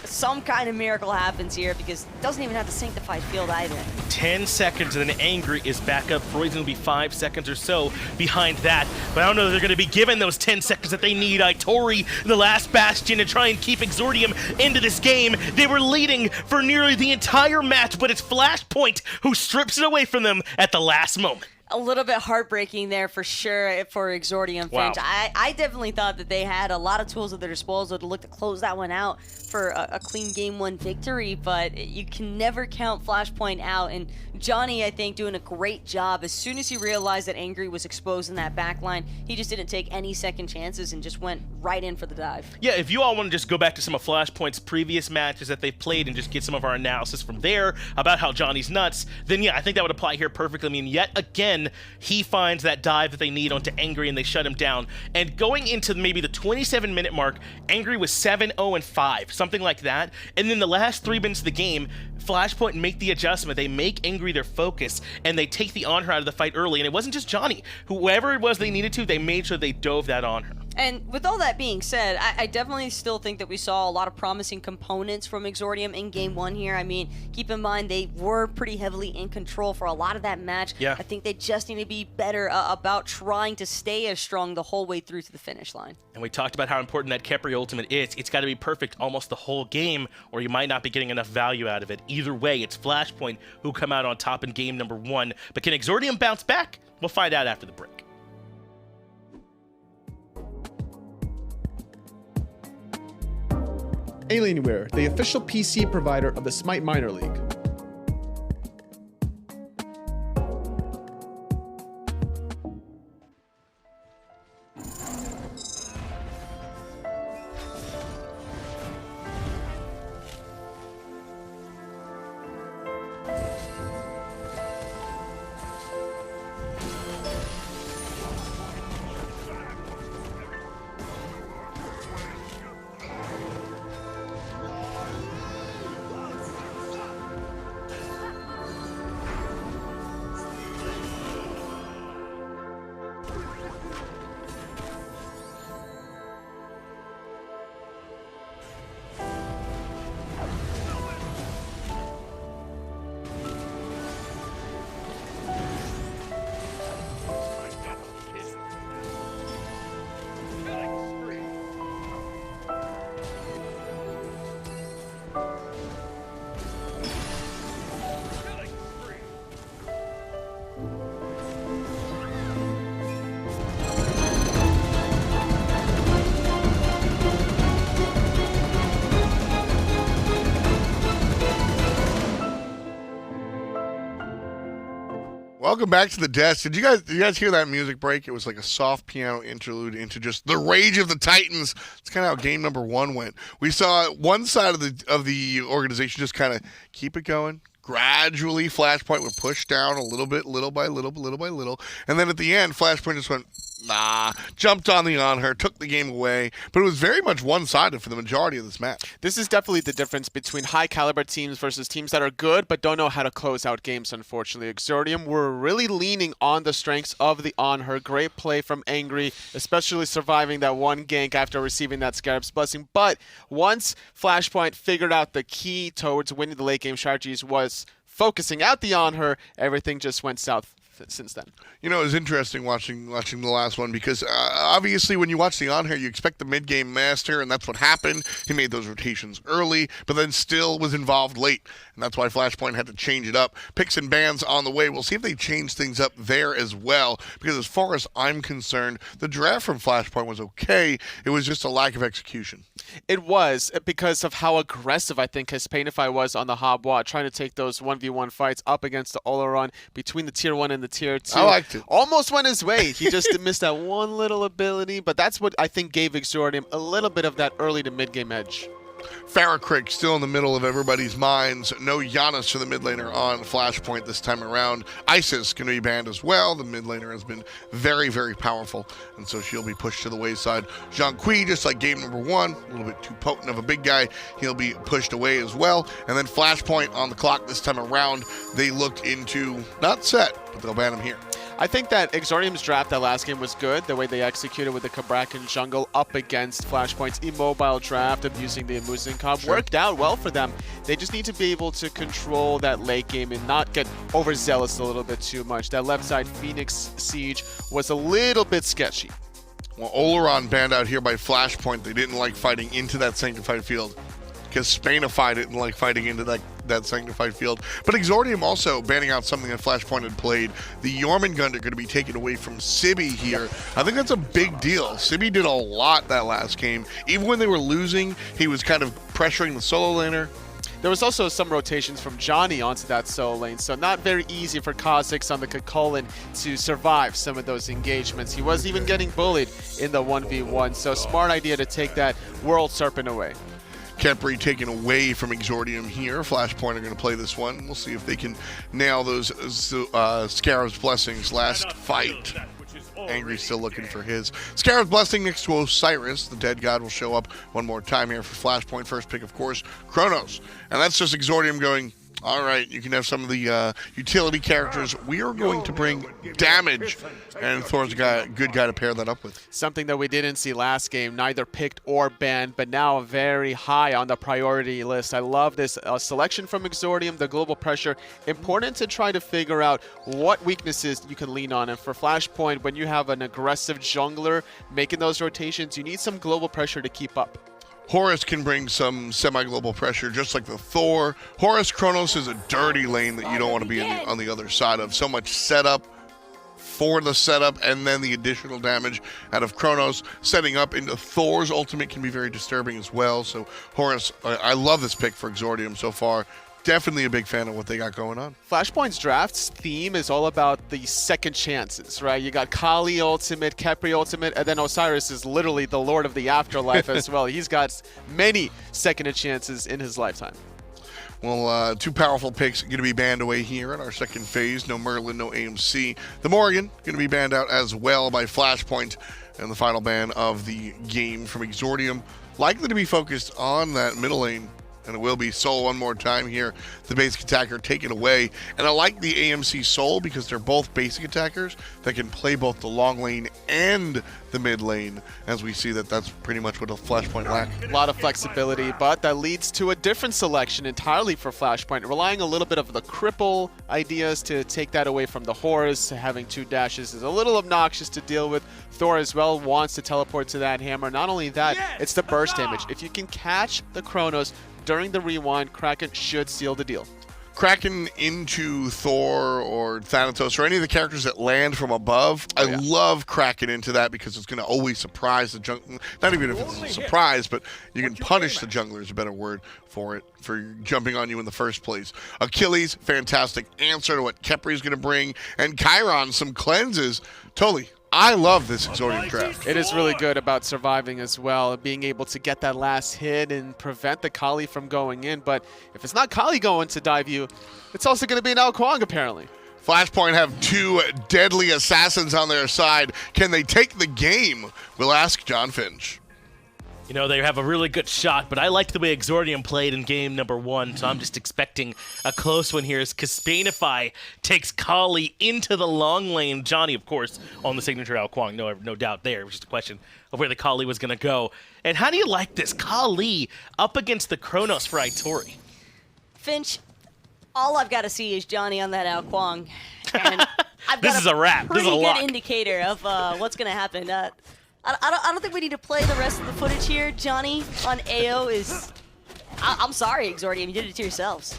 some kind of miracle happens here, because it doesn't even have the sanctified field either. 10 seconds and then Angry is back up. Froisan will be 5 seconds or so behind that, but I don't know if they're going to be given those 10 seconds that they need. Itori, the last bastion, to try and keep Exordium into this game. They were leading for nearly the entire match, but it's Flashpoint who strips it away from them at the last moment. A little bit heartbreaking there for sure for Exordium, Finch. Wow. I definitely thought that they had a lot of tools at their disposal to look to close that one out for a clean game 1 victory, but you can never count Flashpoint out, and Dzoni, I think, doing a great job. As soon as he realized that Angry was exposed in that back line, he just didn't take any second chances and just went right in for the dive. Yeah, if you all want to just go back to some of Flashpoint's previous matches that they've played and just get some of our analysis from there about how Johnny's nuts, then yeah, I think that would apply here perfectly. I mean, yet again, he finds that dive that they need onto Angry and they shut him down. And going into maybe the 27-minute mark, Angry was 7-0-5, something like that. And then the last 3 minutes of the game, Flashpoint make the adjustment. They make Angry their focus, and they take the Anhur out of the fight early. And it wasn't just Dzoni. Whoever it was they needed to, they made sure they dove that Anhur. And with all that being said, I definitely still think that we saw a lot of promising components from Exordium in Game 1 here. I mean, keep in mind, they were pretty heavily in control for a lot of that match. Yeah. I think they just need to be better about trying to stay as strong the whole way through to the finish line. And we talked about how important that Khepri ultimate is. It's got to be perfect almost the whole game, or you might not be getting enough value out of it. Either way, it's Flashpoint who come out on top in game number 1. But can Exordium bounce back? We'll find out after the break. Alienware, the official PC provider of the SMITE Minor League. Welcome back to the desk. Did you guys hear that music break? It was like a soft piano interlude into just the rage of the Titans. It's kind of how game number 1 went. We saw one side of the organization just kind of keep it going. Gradually, Flashpoint would push down a little bit, little by little. And then at the end, Flashpoint just went, nah, jumped on the Anhur, took the game away. But it was very much one-sided for the majority of this match. This is definitely the difference between high-caliber teams versus teams that are good but don't know how to close out games, unfortunately. Exordium were really leaning on the strengths of the Anhur. Great play from Angry, especially surviving that one gank after receiving that Scarab's Blessing. But once Flashpoint figured out the key towards winning the late-game strategies was focusing out the Anhur, everything just went south since then. You know, it was interesting watching the last one because obviously when you watch the Anhur, you expect the mid-game master, and that's what happened. He made those rotations early, but then still was involved late, and that's why Flashpoint had to change it up. Picks and bans on the way. We'll see if they change things up there as well, because as far as I'm concerned, the draft from Flashpoint was okay. It was just a lack of execution. It was because of how aggressive I think Kespainify was on the Habwa, trying to take those 1v1 fights up against the Olorun between the tier 1 and the tier 2. I liked it. Almost went his way. He just missed that one little ability, but that's what I think gave Exordium a little bit of that early to mid-game edge. FaraKrik still in the middle of everybody's minds. No Giannis for the mid laner on Flashpoint this time around. Isis going to be banned as well. The mid laner has been very, very powerful, and so she'll be pushed to the wayside. Zhang just like game number 1, a little bit too potent of a big guy. He'll be pushed away as well. And then Flashpoint on the clock this time around. They looked into not set, but they'll ban him here. I think that Exordium's draft that last game was good, the way they executed with the Cabrakan jungle up against Flashpoint's immobile draft of using the Muzen comp. Sure. Worked out well for them. They just need to be able to control that late game and not get overzealous a little bit too much. That left side Phoenix Siege was a little bit sketchy. Well, Olorun banned out here by Flashpoint. They didn't like fighting into that sanctified field. Kespainify didn't like fighting into that sanctified field. But Exordium also banning out something that Flashpoint had played. The Jormungandr going to be taken away from Sibi here. I think that's a big deal. Sibi did a lot that last game. Even when they were losing, he was kind of pressuring the solo laner. There was also some rotations from Dzoni onto that solo lane, so not very easy for Cozyx on the Chulainn to survive some of those engagements. He was even getting bullied in the 1v1, so smart idea to take that World Serpent away. Khepri taken away from Exordium here. Flashpoint are going to play this one. We'll see if they can nail those Scarab's Blessings last fight. Angry still looking for his. Scarab's Blessing next to Osiris. The dead god will show up one more time here for Flashpoint. First pick, of course, Chronos. And that's just Exordium going, all right, you can have some of the utility characters. We are going to bring damage. And Thor's a good guy to pair that up with. Something that we didn't see last game, neither picked or banned, but now very high on the priority list. I love this selection from Exordium, the global pressure. Important to try to figure out what weaknesses you can lean on. And for Flashpoint, when you have an aggressive jungler making those rotations, you need some global pressure to keep up. Horus can bring some semi-global pressure, just like the Thor. Horus Chronos is a dirty lane that you don't want to be on the other side of. So much setup for the setup, and then the additional damage out of Chronos setting up into Thor's ultimate can be very disturbing as well. So Horus, I love this pick for Exordium so far. Definitely a big fan of what they got going on. Flashpoint's draft's theme is all about the second chances, right? You got Kali ultimate, Khepri ultimate, and then Osiris is literally the lord of the afterlife as well. He's got many second chances in his lifetime. Well, 2 powerful picks going to be banned away here in our second phase. No Merlin, no AMC. The Morgan going to be banned out as well by Flashpoint. And the final ban of the game from Exordium. Likely to be focused on that middle lane. And it will be Soul one more time here. The basic attacker taken away. And I like the AMC Soul because they're both basic attackers that can play both the long lane and the mid lane. As we see that's pretty much what a Flashpoint lack. A lot of flexibility, but that leads to a different selection entirely for Flashpoint. Relying a little bit of the cripple ideas to take that away from the Horus. Having 2 dashes is a little obnoxious to deal with. Thor as well wants to teleport to that hammer. Not only that, it's the burst damage. If you can catch the Chronos during the rewind, Kraken should seal the deal. cracking into Thor or Thanatos or any of the characters that land from above. I love cracking into that because it's going to always surprise the jungler. Not even if it's a surprise, but you can punish the jungler is a better word for it, for jumping on you in the first place. Achilles, fantastic answer to what Khepri is going to bring. And Chiron, some cleanses. Totally. I love this Exordium draft. It is really good about surviving as well, being able to get that last hit and prevent the Kali from going in. But if it's not Kali going to dive you, it's also going to be an Kuang apparently. Flashpoint have two deadly assassins on their side. Can they take the game? We'll ask John Finch. You know, they have a really good shot, but I liked the way Exordium played in game number 1, so I'm just expecting a close one here as Kespainify takes Kali into the long lane. Dzoni, of course, on the signature Kuang, no doubt there. It was just a question of where the Kali was going to go. And how do you like this? Kali up against the Chronos for Itori. Finch, all I've got to see is Dzoni on that Kuang. And I've got This is a wrap. This is a pretty lock. good indicator of what's going to happen. I don't think we need to play the rest of the footage here. Dzoni on AO is... I'm sorry, Exordium, you did it to yourselves.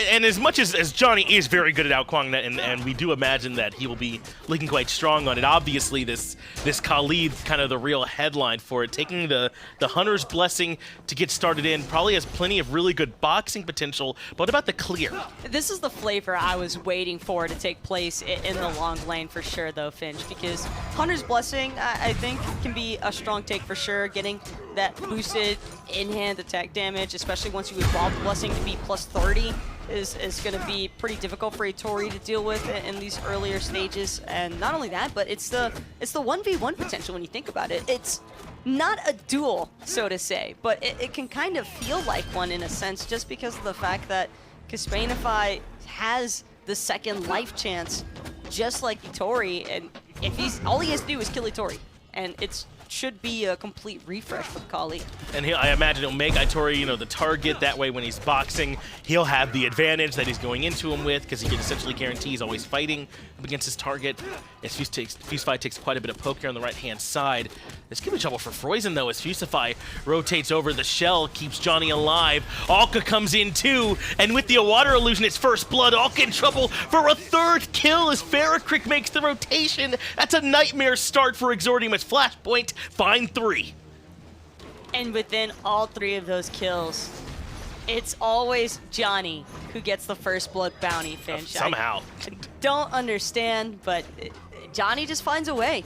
And as much as Dzoni is very good at Kuang, and we do imagine that he will be looking quite strong on it, obviously this Kali, kind of the real headline for it, taking the Hunter's Blessing to get started in, probably has plenty of really good boxing potential, but what about the clear? This is the flavor I was waiting for to take place in the long lane for sure, though, Finch, because Hunter's Blessing, I think, can be a strong take for sure, getting that boosted in-hand attack damage, especially once you evolve the Blessing to be plus 30, is going to be pretty difficult for Itori to deal with in these earlier stages. And not only that, but it's the 1v1 potential when you think about it. It's not a duel, so to say, but it can kind of feel like one in a sense, just because of the fact that Kespainify has the second life chance, just like Itori, and if all he has to do is kill Itori, and it's should be a complete refresh for Kali. And I imagine it'll make Itori, the target. That way when he's boxing, he'll have the advantage that he's going into him with, because he can essentially guarantee he's always fighting up against his target. As Fusify takes quite a bit of poke here on the right-hand side. This could be trouble for Froisan, though, as Fusify rotates over the shell, keeps Dzoni alive. Alka comes in, too, and with the water illusion, it's first blood. Alka in trouble for a third kill as FaraKrik makes the rotation. That's a nightmare start for Exordium as Flashpoint find 3. And within all 3 of those kills, it's always Dzoni who gets the first blood bounty, Finch. Somehow. I don't understand, but Dzoni just finds a way.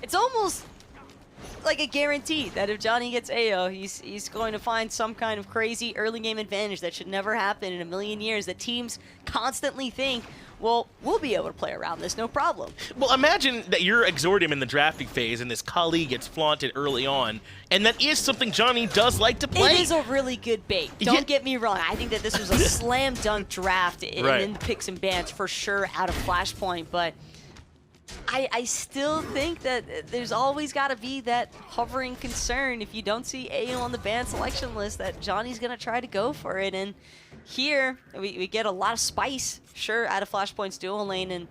It's almost like a guarantee that if Dzoni gets AO, he's going to find some kind of crazy early game advantage that should never happen in a million years, that teams constantly think, well, we'll be able to play around this, no problem. Well, imagine that you're Exordium in the drafting phase and this Kali gets flaunted early on, and that is something Dzoni does like to play. It is a really good bait. Don't get me wrong. I think that this was a slam dunk draft in the picks and bans for sure out of Flashpoint, but I still think that there's always got to be that hovering concern if you don't see AO on the ban selection list that Dzoni's going to try to go for it. And here, we get a lot of spice, sure, out of Flashpoint's dual lane. And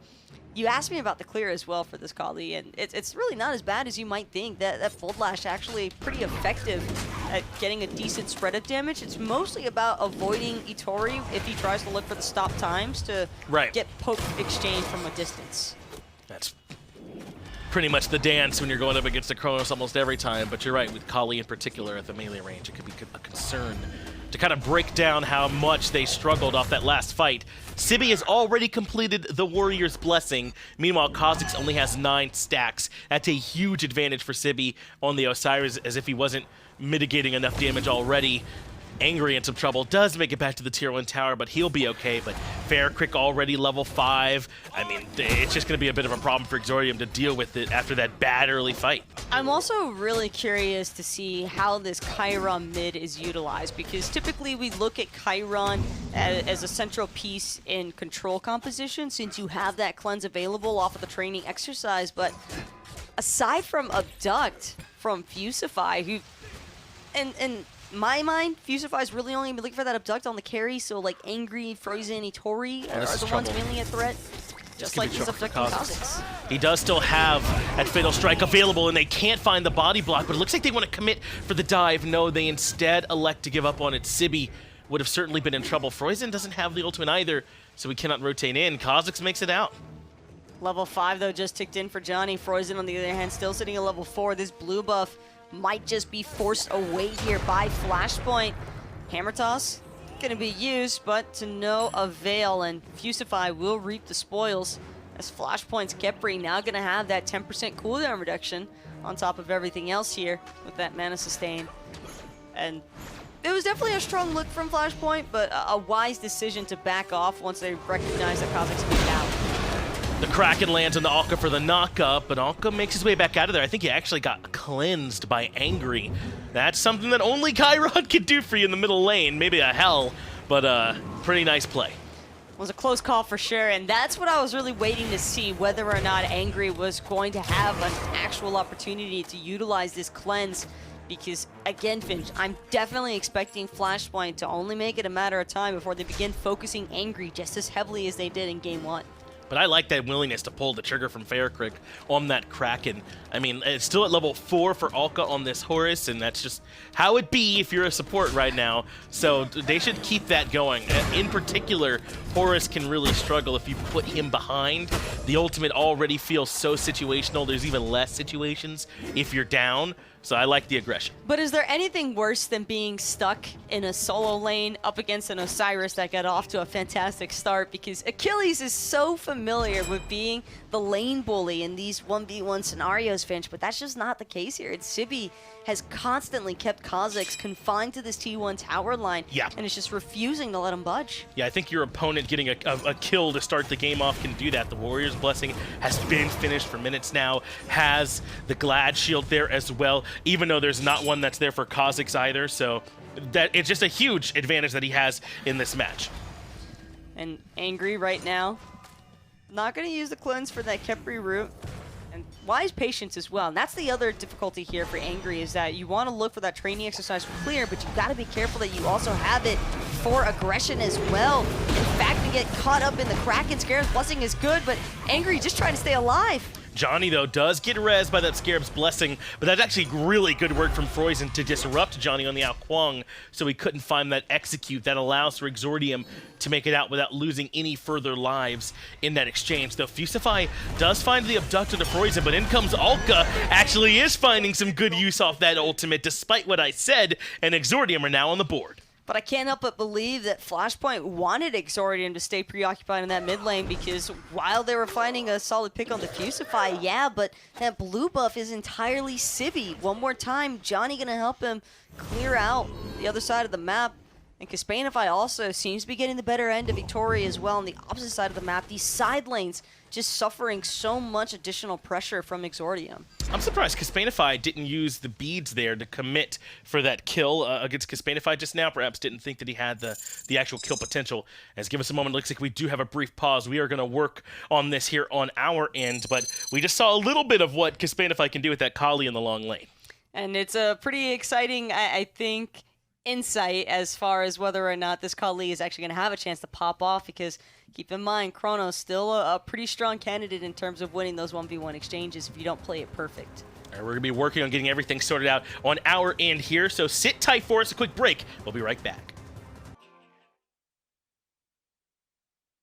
you asked me about the clear as well for this Kali, and it's really not as bad as you might think. That Fold Lash actually pretty effective at getting a decent spread of damage. It's mostly about avoiding Itori if he tries to look for the stop times to get poke exchange from a distance. That's pretty much the dance when you're going up against the Chronos almost every time, but you're right, with Kali in particular at the melee range, it could be a concern to kind of break down how much they struggled off that last fight. Sibi has already completed the Warrior's Blessing. Meanwhile, Cozyx only has 9 stacks. That's a huge advantage for Sibi on the Osiris, as if he wasn't mitigating enough damage already. Angry in some trouble, does make it back to the tier 1 tower, but he'll be okay. But FaraKrik already level 5. I mean, it's just going to be a bit of a problem for Exordium to deal with it after that bad early fight. I'm also really curious to see how this Chiron mid is utilized, because typically we look at Chiron as a central piece in control composition, since you have that cleanse available off of the training exercise. But aside from Abduct from Fusify, who, in my mind, Fusify is really only looking for that Abduct on the carry, so like Angry, Froisan, Itori are the ones mainly a threat. Just like he's abducting Cozyx. He does still have that Fatal Strike available, and they can't find the body block, but it looks like they want to commit for the dive. No, they instead elect to give up on it. Sibi would have certainly been in trouble. Froisan doesn't have the ultimate either, so we cannot rotate in. Cozyx makes it out. Level 5, though, just ticked in for Dzoni. Froisan, on the other hand, still sitting at level 4. This blue buff might just be forced away here by Flashpoint. Hammer Toss going to be used, but to no avail, and Fusify will reap the spoils as Flashpoint's Khepri now going to have that 10% cooldown reduction on top of everything else here with that mana sustain. And it was definitely a strong look from Flashpoint, but a wise decision to back off once they recognized that Cozyx moved out. The Kraken lands on the Alka for the knock-up, but Alka makes his way back out of there. I think he actually got cleansed by Angry. That's something that only Chiron can do for you in the middle lane. Maybe a hell, but pretty nice play. It was a close call for sure, and that's what I was really waiting to see, whether or not Angry was going to have an actual opportunity to utilize this cleanse. Because, again, Finch, I'm definitely expecting Flashpoint to only make it a matter of time before they begin focusing Angry just as heavily as they did in Game 1. But I like that willingness to pull the trigger from FaraKrik on that Kraken. I mean, it's still at level 4 for Alka on this Horus, and that's just how it be if you're a support right now. So they should keep that going. In particular, Horus can really struggle if you put him behind. The ultimate already feels so situational. There's even less situations if you're down. So I like the aggression. But is there anything worse than being stuck in a solo lane up against an Osiris that got off to a fantastic start? Because Achilles is so familiar with being the lane bully in these 1v1 scenarios, Finch, but that's just not the case here. It's Sibi has constantly kept Cozyx confined to this T1 tower line, and it's just refusing to let him budge. Yeah, I think your opponent getting a kill to start the game off can do that. The Warrior's Blessing has been finished for minutes now, has the Glad Shield there as well, even though there's not one that's there for Cozyx either, so that it's just a huge advantage that he has in this match. And Angry right now, not going to use the cleanse for that Khepri route. And wise patience as well. And that's the other difficulty here for Angry, is that you want to look for that training exercise for clear, but you've got to be careful that you also have it for aggression as well. In fact, we get caught up in the Kraken. Scarab's Blessing is good, but Angry just trying to stay alive. Dzoni, though, does get rezzed by that Scarab's Blessing, but that's actually really good work from Froisan to disrupt Dzoni on the out Kuang, so he couldn't find that execute that allows for Exordium to make it out without losing any further lives in that exchange. Though Fusify does find the abductor to Froisan, but in comes Alka, actually is finding some good use off that ultimate, despite what I said, and Exordium are now on the board. But I can't help but believe that Flashpoint wanted Exordium to stay preoccupied in that mid lane, because while they were finding a solid pick on the Fusify, yeah, but that blue buff is entirely Sibi. One more time, Dzoni gonna help him clear out the other side of the map. And Kespainify also seems to be getting the better end of Itori as well on the opposite side of the map. These side lanes just suffering so much additional pressure from Exordium. I'm surprised Kespainify didn't use the beads there to commit for that kill against Kespainify just now. Perhaps didn't think that he had the actual kill potential. As give us a moment, it looks like we do have a brief pause. We are going to work on this here on our end, but we just saw a little bit of what Kespainify can do with that Kali in the long lane. And it's a pretty exciting, I think, insight as far as whether or not this Kali is actually going to have a chance to pop off, because keep in mind, Chronos still a pretty strong candidate in terms of winning those 1v1 exchanges if you don't play it perfect. All right, we're going to be working on getting everything sorted out on our end here, so sit tight for us, a quick break. We'll be right back.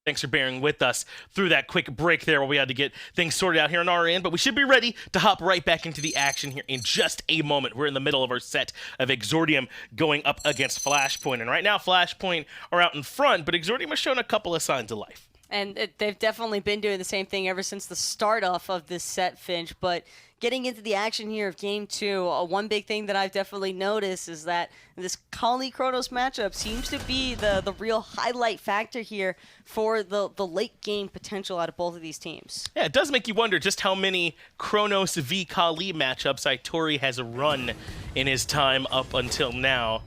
Thanks for bearing with us through that quick break there while we had to get things sorted out here on our end, but we should be ready to hop right back into the action here in just a moment. We're in the middle of our set of Exordium going up against Flashpoint, and right now Flashpoint are out in front, but Exordium has shown a couple of signs of life. And they've definitely been doing the same thing ever since the start off of this set, Finch. But getting into the action here of Game 2, one big thing that I've definitely noticed is that this Kali-Chronos matchup seems to be the real highlight factor here for the late game potential out of both of these teams. Yeah, it does make you wonder just how many Chronos v Kali matchups Itori has run in his time up until now,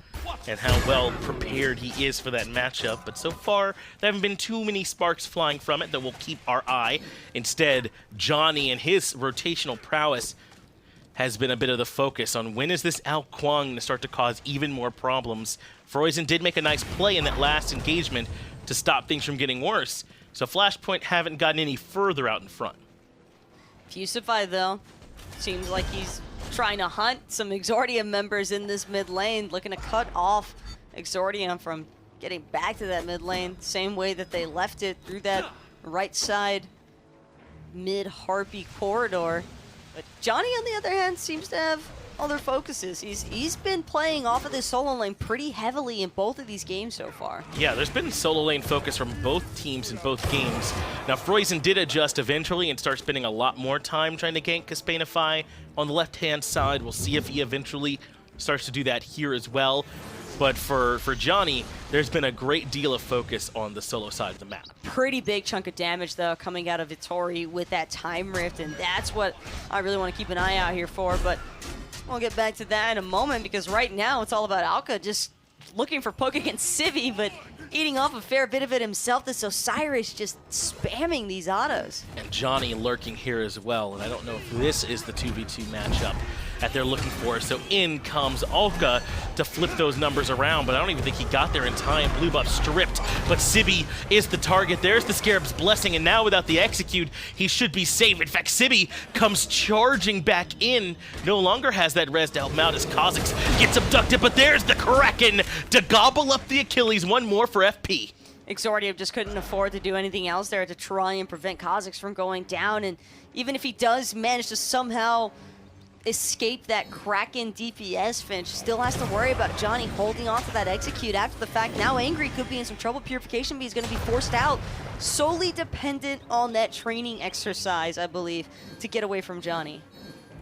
and how well prepared he is for that matchup. But so far, there haven't been too many sparks flying from it that will keep our eye. Instead, Dzoni and his rotational prowess has been a bit of the focus on when is this Al Kuang to start to cause even more problems. Froisan did make a nice play in that last engagement to stop things from getting worse, so Flashpoint haven't gotten any further out in front. Fusify, though, seems like he's trying to hunt some Exordium members in this mid lane, looking to cut off Exordium from getting back to that mid lane, same way that they left it through that right side mid Harpy corridor. But Dzoni, on the other hand, seems to have other focuses. He's been playing off of this solo lane pretty heavily in both of these games so far. Yeah, there's been solo lane focus from both teams in both games. Now, Froisan did adjust eventually and start spending a lot more time trying to gank Kespainify on the left-hand side. We'll see if he eventually starts to do that here as well. But for Dzoni, there's been a great deal of focus on the solo side of the map. Pretty big chunk of damage, though, coming out of Itori with that time rift, and that's what I really want to keep an eye out here for. But we'll get back to that in a moment, because right now it's all about Alka just looking for poke against Sibi, but eating off a fair bit of it himself. This Osiris just spamming these autos. And Dzoni lurking here as well, and I don't know if this is the 2v2 matchup that they're looking for. So in comes Alka to flip those numbers around, but I don't even think he got there in time. Blue buff stripped, but Sibi is the target. There's the Scarab's Blessing, and now without the execute, he should be safe. In fact, Sibi comes charging back in. No longer has that res to help him out as Cozyx gets abducted, but there's the Kraken to gobble up the Achilles. One more for FP. Exordium just couldn't afford to do anything else there to try and prevent Cozyx from going down, and even if he does manage to somehow escape that Kraken DPS, Finch still has to worry about Dzoni holding on to that execute after the fact. Now Angry could be in some trouble. Purification B is going to be forced out, solely dependent on that training exercise, I believe, to get away from Dzoni.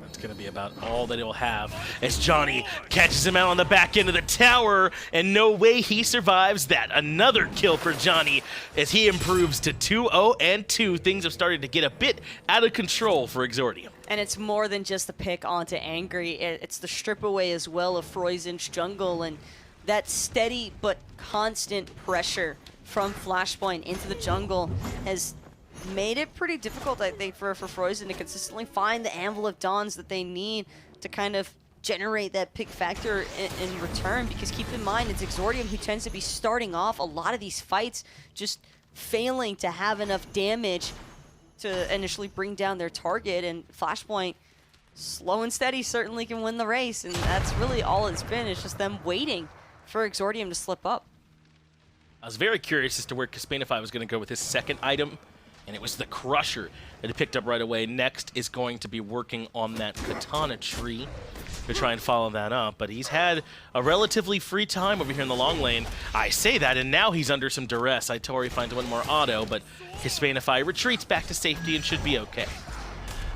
That's going to be about all that he'll have as Dzoni catches him out on the back end of the tower, and no way he survives that. Another kill for Dzoni as he improves to 2-0-2. Things have started to get a bit out of control for Exordium. And it's more than just the pick onto Angry. It's the strip away as well of Froisan's jungle, and that steady but constant pressure from Flashpoint into the jungle has made it pretty difficult, I think, for Froisan to consistently find the Anvil of Dawns that they need to kind of generate that pick factor in return. Because keep in mind, it's Exordium who tends to be starting off a lot of these fights, just failing to have enough damage to initially bring down their target, and Flashpoint, slow and steady, certainly can win the race, and that's really all it's been. It's just them waiting for Exordium to slip up. I was very curious as to where Kespainify was going to go with his second item, and it was the Crusher that he picked up right away. Next is going to be working on that Katana tree to try and follow that up, but he's had a relatively free time over here in the long lane. I say that, and now he's under some duress. Itori finds one more auto, but Kespainify retreats back to safety and should be okay.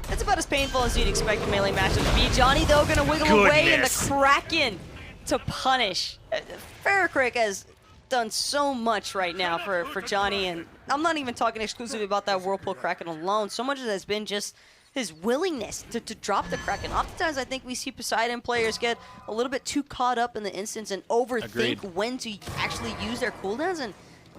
It's about as painful as you'd expect a melee matchup to be. Dzoni, though, going to wiggle away, and the Kraken to punish. FaraKrik has done so much right now for Dzoni, and I'm not even talking exclusively about that Whirlpool Kraken alone. So much of it has been just his willingness to drop the Kraken. Oftentimes, I think we see Poseidon players get a little bit too caught up in the instance and overthink when to actually use their cooldowns. And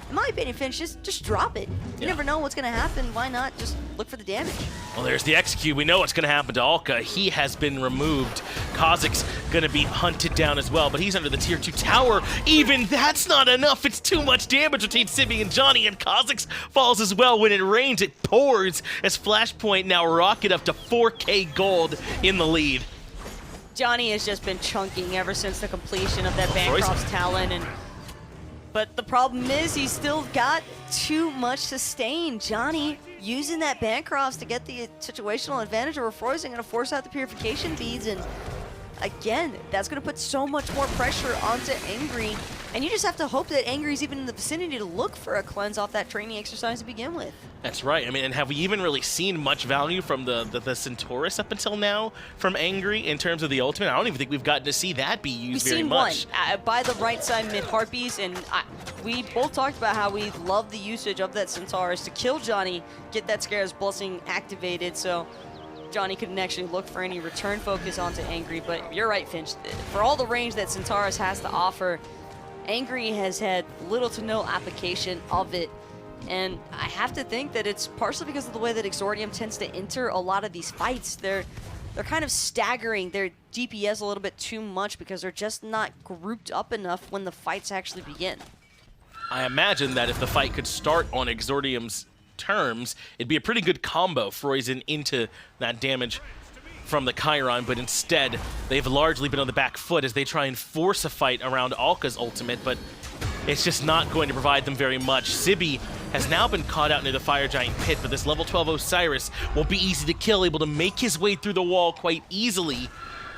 in my opinion, Finch, just drop it. You never know what's going to happen. Why not just look for the damage? Well, there's the execute. We know what's going to happen to Alka. He has been removed. Cozyx going to be hunted down as well, but he's under the tier 2 tower. Even that's not enough. It's too much damage between Sibi and Dzoni, and Cozyx falls as well. When it rains, it pours as Flashpoint now rocket up to 4K gold in the lead. Dzoni has just been chunking ever since the completion of that Bancroft's Talon, but the problem is he's still got too much sustain. Dzoni using that Bancrofts to get the situational advantage over Froisan, going to force out the purification beads, and again, that's going to put so much more pressure onto Angry, and you just have to hope that Angry's even in the vicinity to look for a cleanse off that training exercise to begin with. That's right. I mean, and have we even really seen much value from the Centaurus up until now from Angry in terms of the ultimate? I don't even think we've gotten to see that be used very much. We've seen one by the right side mid Harpies, and we both talked about how we love the usage of that Centaurus to kill Dzoni, get that Scarab's Blessing activated, so Dzoni couldn't actually look for any return focus onto Angry. But you're right, Finch. For all the range that Centaurus has to offer, Angry has had little to no application of it. And I have to think that it's partially because of the way that Exordium tends to enter a lot of these fights. They're kind of staggering their DPS a little bit too much because they're just not grouped up enough when the fights actually begin. I imagine that if the fight could start on Exordium's terms, it'd be a pretty good combo, Froisan into that damage from the Chiron, but instead they've largely been on the back foot as they try and force a fight around Alka's ultimate, but it's just not going to provide them very much. Sibi has now been caught out into the Fire Giant pit, but this level 12 Osiris will be easy to kill, able to make his way through the wall quite easily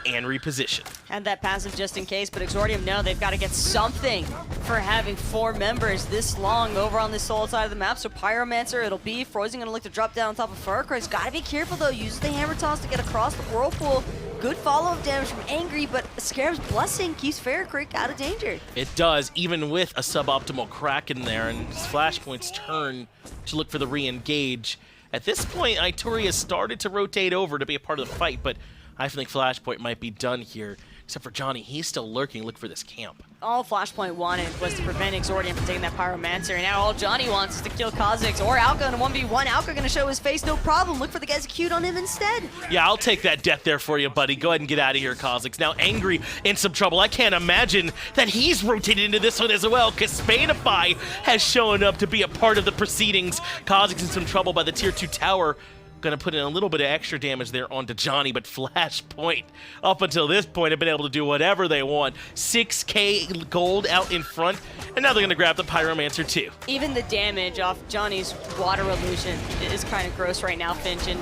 and reposition. Had that passive just in case, but Exordium, no, they've got to get something for having 4 members this long over on this solo side of the map. So Pyromancer it'll be. Froisan going to look to drop down on top of FaraKrik's. Got to be careful though, uses the Hammer Toss to get across the Whirlpool. Good follow-up damage from Angry, but Scarab's Blessing keeps FaraKrik out of danger. It does, even with a suboptimal crack in there, and his Flashpoint's turn to look for the re-engage. At this point, Itori has started to rotate over to be a part of the fight, but I think Flashpoint might be done here. Except for Dzoni, he's still lurking, look for this camp. All Flashpoint wanted was to prevent Exordium from taking that Pyromancer, and now all Dzoni wants is to kill Cozyx or Alka in a 1v1. Alka gonna show his face, no problem. Look for the execute on him instead. Yeah, I'll take that death there for you, buddy. Go ahead and get out of here, Cozyx. Now Angry in some trouble. I can't imagine that he's rotated into this one as well. Kespainify has shown up to be a part of the proceedings. Cozyx in some trouble by the tier 2 tower. Gonna put in a little bit of extra damage there onto Dzoni, but Flashpoint, up until this point, have been able to do whatever they want. 6k gold out in front, and now they're gonna grab the Pyromancer too. Even the damage off Johnny's water illusion is kind of gross right now, Finch. And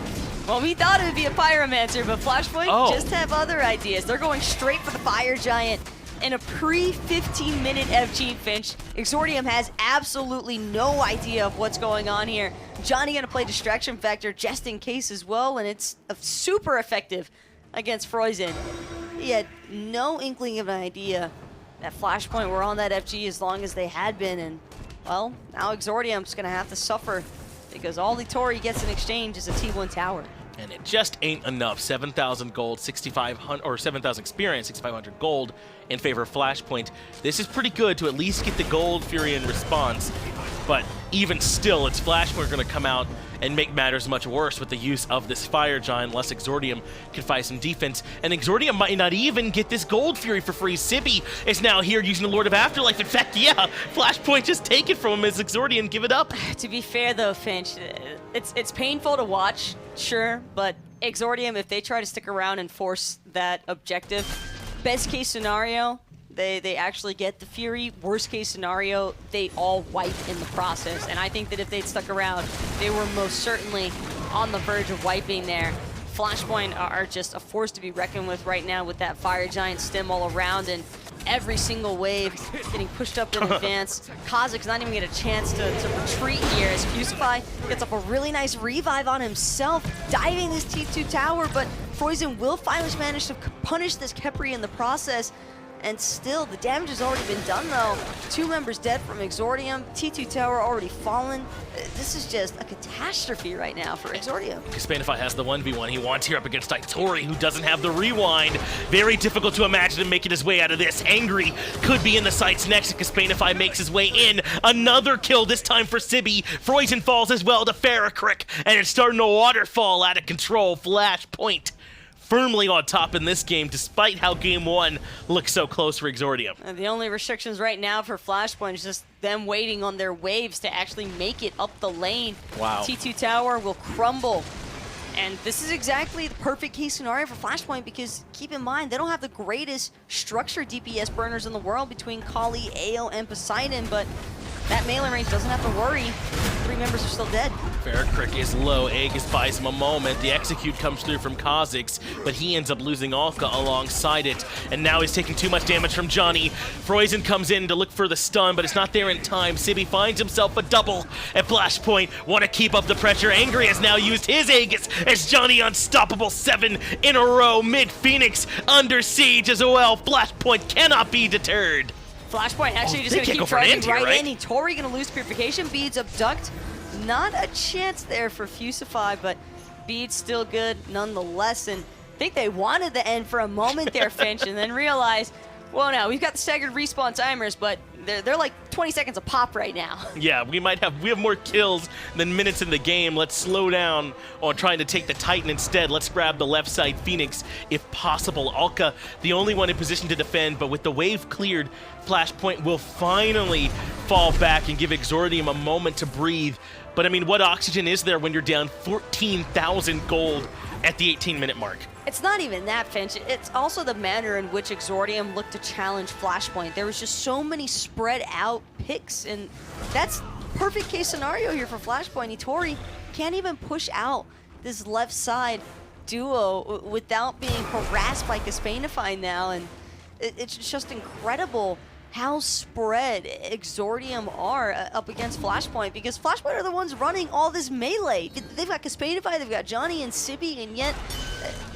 well, we thought it would be a Pyromancer, but Flashpoint just have other ideas. They're going straight for the Fire Giant. In a pre-15-minute FG, Finch, Exordium has absolutely no idea of what's going on here. Dzoni gonna play Distraction Factor just in case as well, and it's super effective against Froisan. He had no inkling of an idea that Flashpoint were on that FG as long as they had been, and well, now Exordium's gonna have to suffer because all Itori gets in exchange is a T1 tower. And it just ain't enough. 7,000 gold, 6,500, or 7,000 experience, 6,500 gold in favor of Flashpoint. This is pretty good to at least get the gold Fury in response, but even still, it's Flashpoint going to come out and make matters much worse with the use of this Fire Giant, unless Exordium can find some defense. And Exordium might not even get this Gold Fury for free. Sibi is now here using the Lord of Afterlife. In fact, yeah, Flashpoint just take it from him as Exordium give it up. To be fair though, Finch, it's painful to watch, sure, but Exordium, if they try to stick around and force that objective, best case scenario, they actually get the Fury. Worst case scenario, they all wipe in the process. And I think that if they'd stuck around, they were most certainly on the verge of wiping there. Flashpoint are just a force to be reckoned with right now with that Fire Giant stem all around, and every single wave getting pushed up in advance. Cozyx not even get a chance to retreat here as Fusify gets up a really nice revive on himself, diving this T2 tower, but Froisan will finally manage to punish this Khepri in the process. And still, the damage has already been done though. 2 members dead from Exordium, T2 tower already fallen. This is just a catastrophe right now for Exordium. Kespainify has the 1v1 he wants here up against Itori, who doesn't have the rewind. Very difficult to imagine him making his way out of this. Angry could be in the sights next. Kespainify makes his way in. Another kill, this time for Sibi. Froisan falls as well to FaraKrik, and it's starting to waterfall out of control. Flashpoint firmly on top in this game, despite how game 1 looks so close for Exordium. And the only restrictions right now for Flashpoint is just them waiting on their waves to actually make it up the lane. Wow. T2 tower will crumble. And this is exactly the perfect case scenario for Flashpoint because keep in mind, they don't have the greatest structured DPS burners in the world between Kali, Ao, and Poseidon, but that melee range doesn't have to worry. 3 members are still dead. FaraKrik is low. Aegis buys him a moment. The execute comes through from Cozyx, but he ends up losing Alka alongside it. And now he's taking too much damage from Dzoni. Froisan comes in to look for the stun, but it's not there in time. Sibi finds himself a double at Flashpoint. Want to keep up the pressure. Angry has now used his Aegis as Dzoni unstoppable. 7 in a row. Mid-Phoenix under siege as well. Flashpoint cannot be deterred. Flashpoint actually just they gonna can't keep go for an driving anti, right right? in. Itori gonna lose purification. Beads abduct. Not a chance there for Fusify, but Beads still good nonetheless. And I think they wanted the end for a moment there, Finch, and then realized, well, now we've got the staggered respawn timers, but they're like 20 seconds a pop right now. Yeah, we have more kills than minutes in the game. Let's slow down on trying to take the Titan instead. Let's grab the left side Phoenix if possible. Alka, the only one in position to defend, but with the wave cleared, Flashpoint will finally fall back and give Exordium a moment to breathe. But I mean, what oxygen is there when you're down 14,000 gold at the 18-minute mark? It's not even that, Finch. It's also the manner in which Exordium looked to challenge Flashpoint. There was just so many spread out picks, and that's perfect case scenario here for Flashpoint. Itori can't even push out this left side duo without being harassed by Kespainify now, and it's just incredible how spread Exordium are up against Flashpoint, because Flashpoint are the ones running all this melee. They've got Kespainify, they've got Dzoni and Sibi, and yet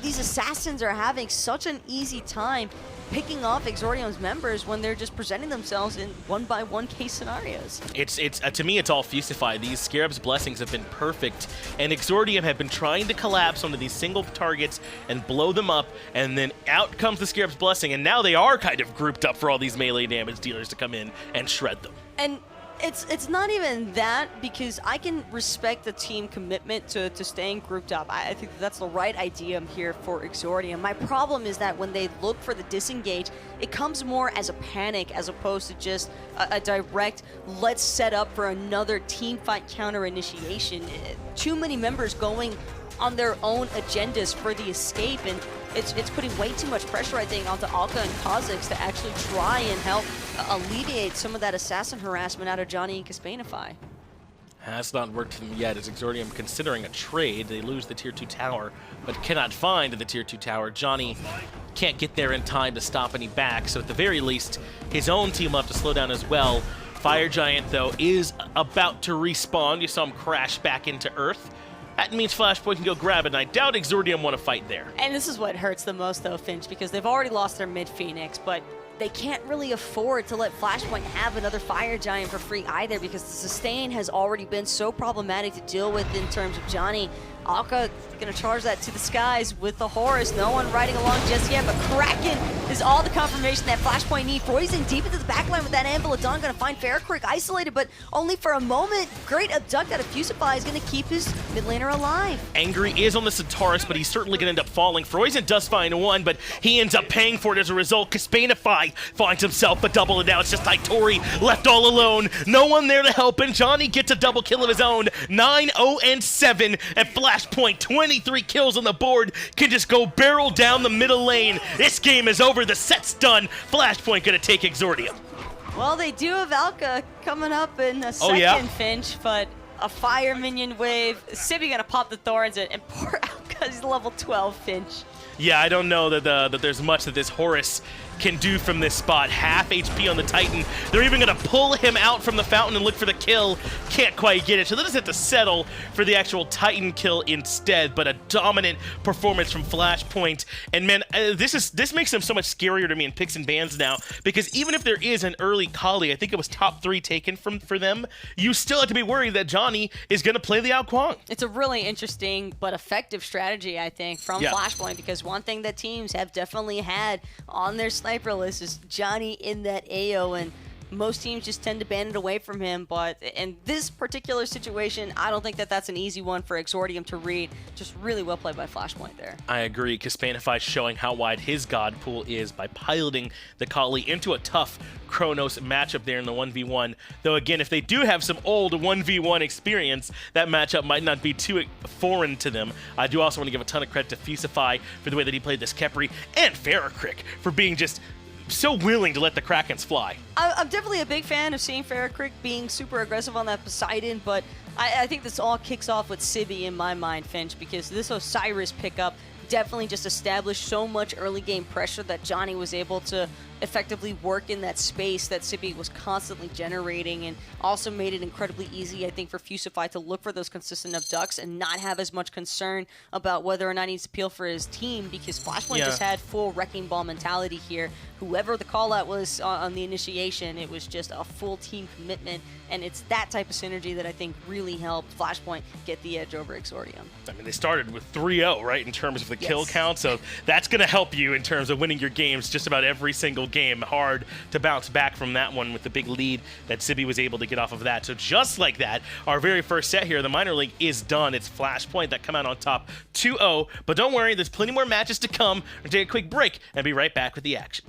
these assassins are having such an easy time picking off Exordium's members when they're just presenting themselves in one-by-one case scenarios. It's to me, it's all Fusify. These Scarab's blessings have been perfect, and Exordium have been trying to collapse onto these single targets and blow them up, and then out comes the Scarab's blessing, and now they are kind of grouped up for all these melee damage dealers to come in and shred them. And it's not even that, because I can respect the team commitment to staying grouped up. I think that's the right idea here for Exordium. My problem is that when they look for the disengage, it comes more as a panic as opposed to just a direct, let's set up for another team fight counter initiation. Too many members going on their own agendas for the escape, and it's putting way too much pressure, I think, onto Alka and Cozyx to actually try and help alleviate some of that assassin harassment out of Dzoni and Kespainify. Has not worked for them yet, as Exordium considering a trade. They lose the Tier 2 tower, but cannot find the Tier 2 tower. Dzoni can't get there in time to stop any back, so at the very least, his own team will have to slow down as well. Fire Giant, though, is about to respawn. You saw him crash back into Earth. That means Flashpoint can go grab it, and I doubt Exordium want to fight there. And this is what hurts the most, though, Finch, because they've already lost their mid-Phoenix, but they can't really afford to let Flashpoint have another Fire Giant for free either, because the sustain has already been so problematic to deal with in terms of Dzoni. Alka gonna charge that to the skies with the Horus. No one riding along just yet, but Kraken is all the confirmation that Flashpoint need. Froisan deep into the backline with that Anvil of Dawn, gonna find FaraKrik isolated, but only for a moment. Great abduct out of Fusify is gonna keep his mid laner alive. Angry is on the Centaurus, but he's certainly gonna end up falling. Froisan does find one, but he ends up paying for it as a result. Kespainify finds himself a double, and now it's just Itori left all alone. No one there to help, and Dzoni gets a double kill of his own. 9-0-7, and Flashpoint, 23 kills on the board, can just go barrel down the middle lane. This game is over. The set's done. Flashpoint gonna take Exordium. Well, they do have Alka coming up in a second, Finch, but a fire minion wave. Sibi gonna pop the thorns, and poor Alka is level 12, Finch. Yeah, I don't know that there's much that this Horus can do from this spot. Half HP on the Titan. They're even going to pull him out from the fountain and look for the kill. Can't quite get it, so they'll just have to settle for the actual Titan kill instead, but a dominant performance from Flashpoint. And man, this makes them so much scarier to me in picks and bans now, because even if there is an early Kali, I think it was top 3 taken for them, you still have to be worried that Dzoni is going to play the out Kuang. It's a really interesting but effective strategy, I think, from Flashpoint, because one thing that teams have definitely had on their sniper list is Dzoni in that AO, and most teams just tend to ban it away from him. But in this particular situation, I don't think that that's an easy one for Exordium to read. Just really well played by Flashpoint there. I agree. Kespainify showing how wide his god pool is by piloting the Kali into a tough Chronos matchup there in the 1v1. Though again, if they do have some old 1v1 experience, that matchup might not be too foreign to them. I do also want to give a ton of credit to Fusify for the way that he played this Khepri, and FaraKrik for being just so willing to let the Krakens fly. I'm definitely a big fan of seeing FaraKrik being super aggressive on that Poseidon, but I think this all kicks off with Sibi in my mind, Finch, because this Osiris pickup definitely just established so much early game pressure that Dzoni was able to effectively work in that space that Sibi was constantly generating, and also made it incredibly easy, I think, for Fusify to look for those consistent abducts and not have as much concern about whether or not he needs to peel for his team, because Flashpoint just had full wrecking ball mentality here. Whoever the call out was on the initiation, it was just a full team commitment, and it's that type of synergy that I think really helped Flashpoint get the edge over Exordium. I mean, they started with 3-0, right, in terms of the kill count, so that's going to help you in terms of winning your games just about every single game. Hard to bounce back from that one with the big lead that Sibi was able to get off of that. So just like that, our very first set here, the minor league, is done. It's Flashpoint that come out on top 2-0, but don't worry, there's plenty more matches to come. We'll take a quick break and be right back with the action.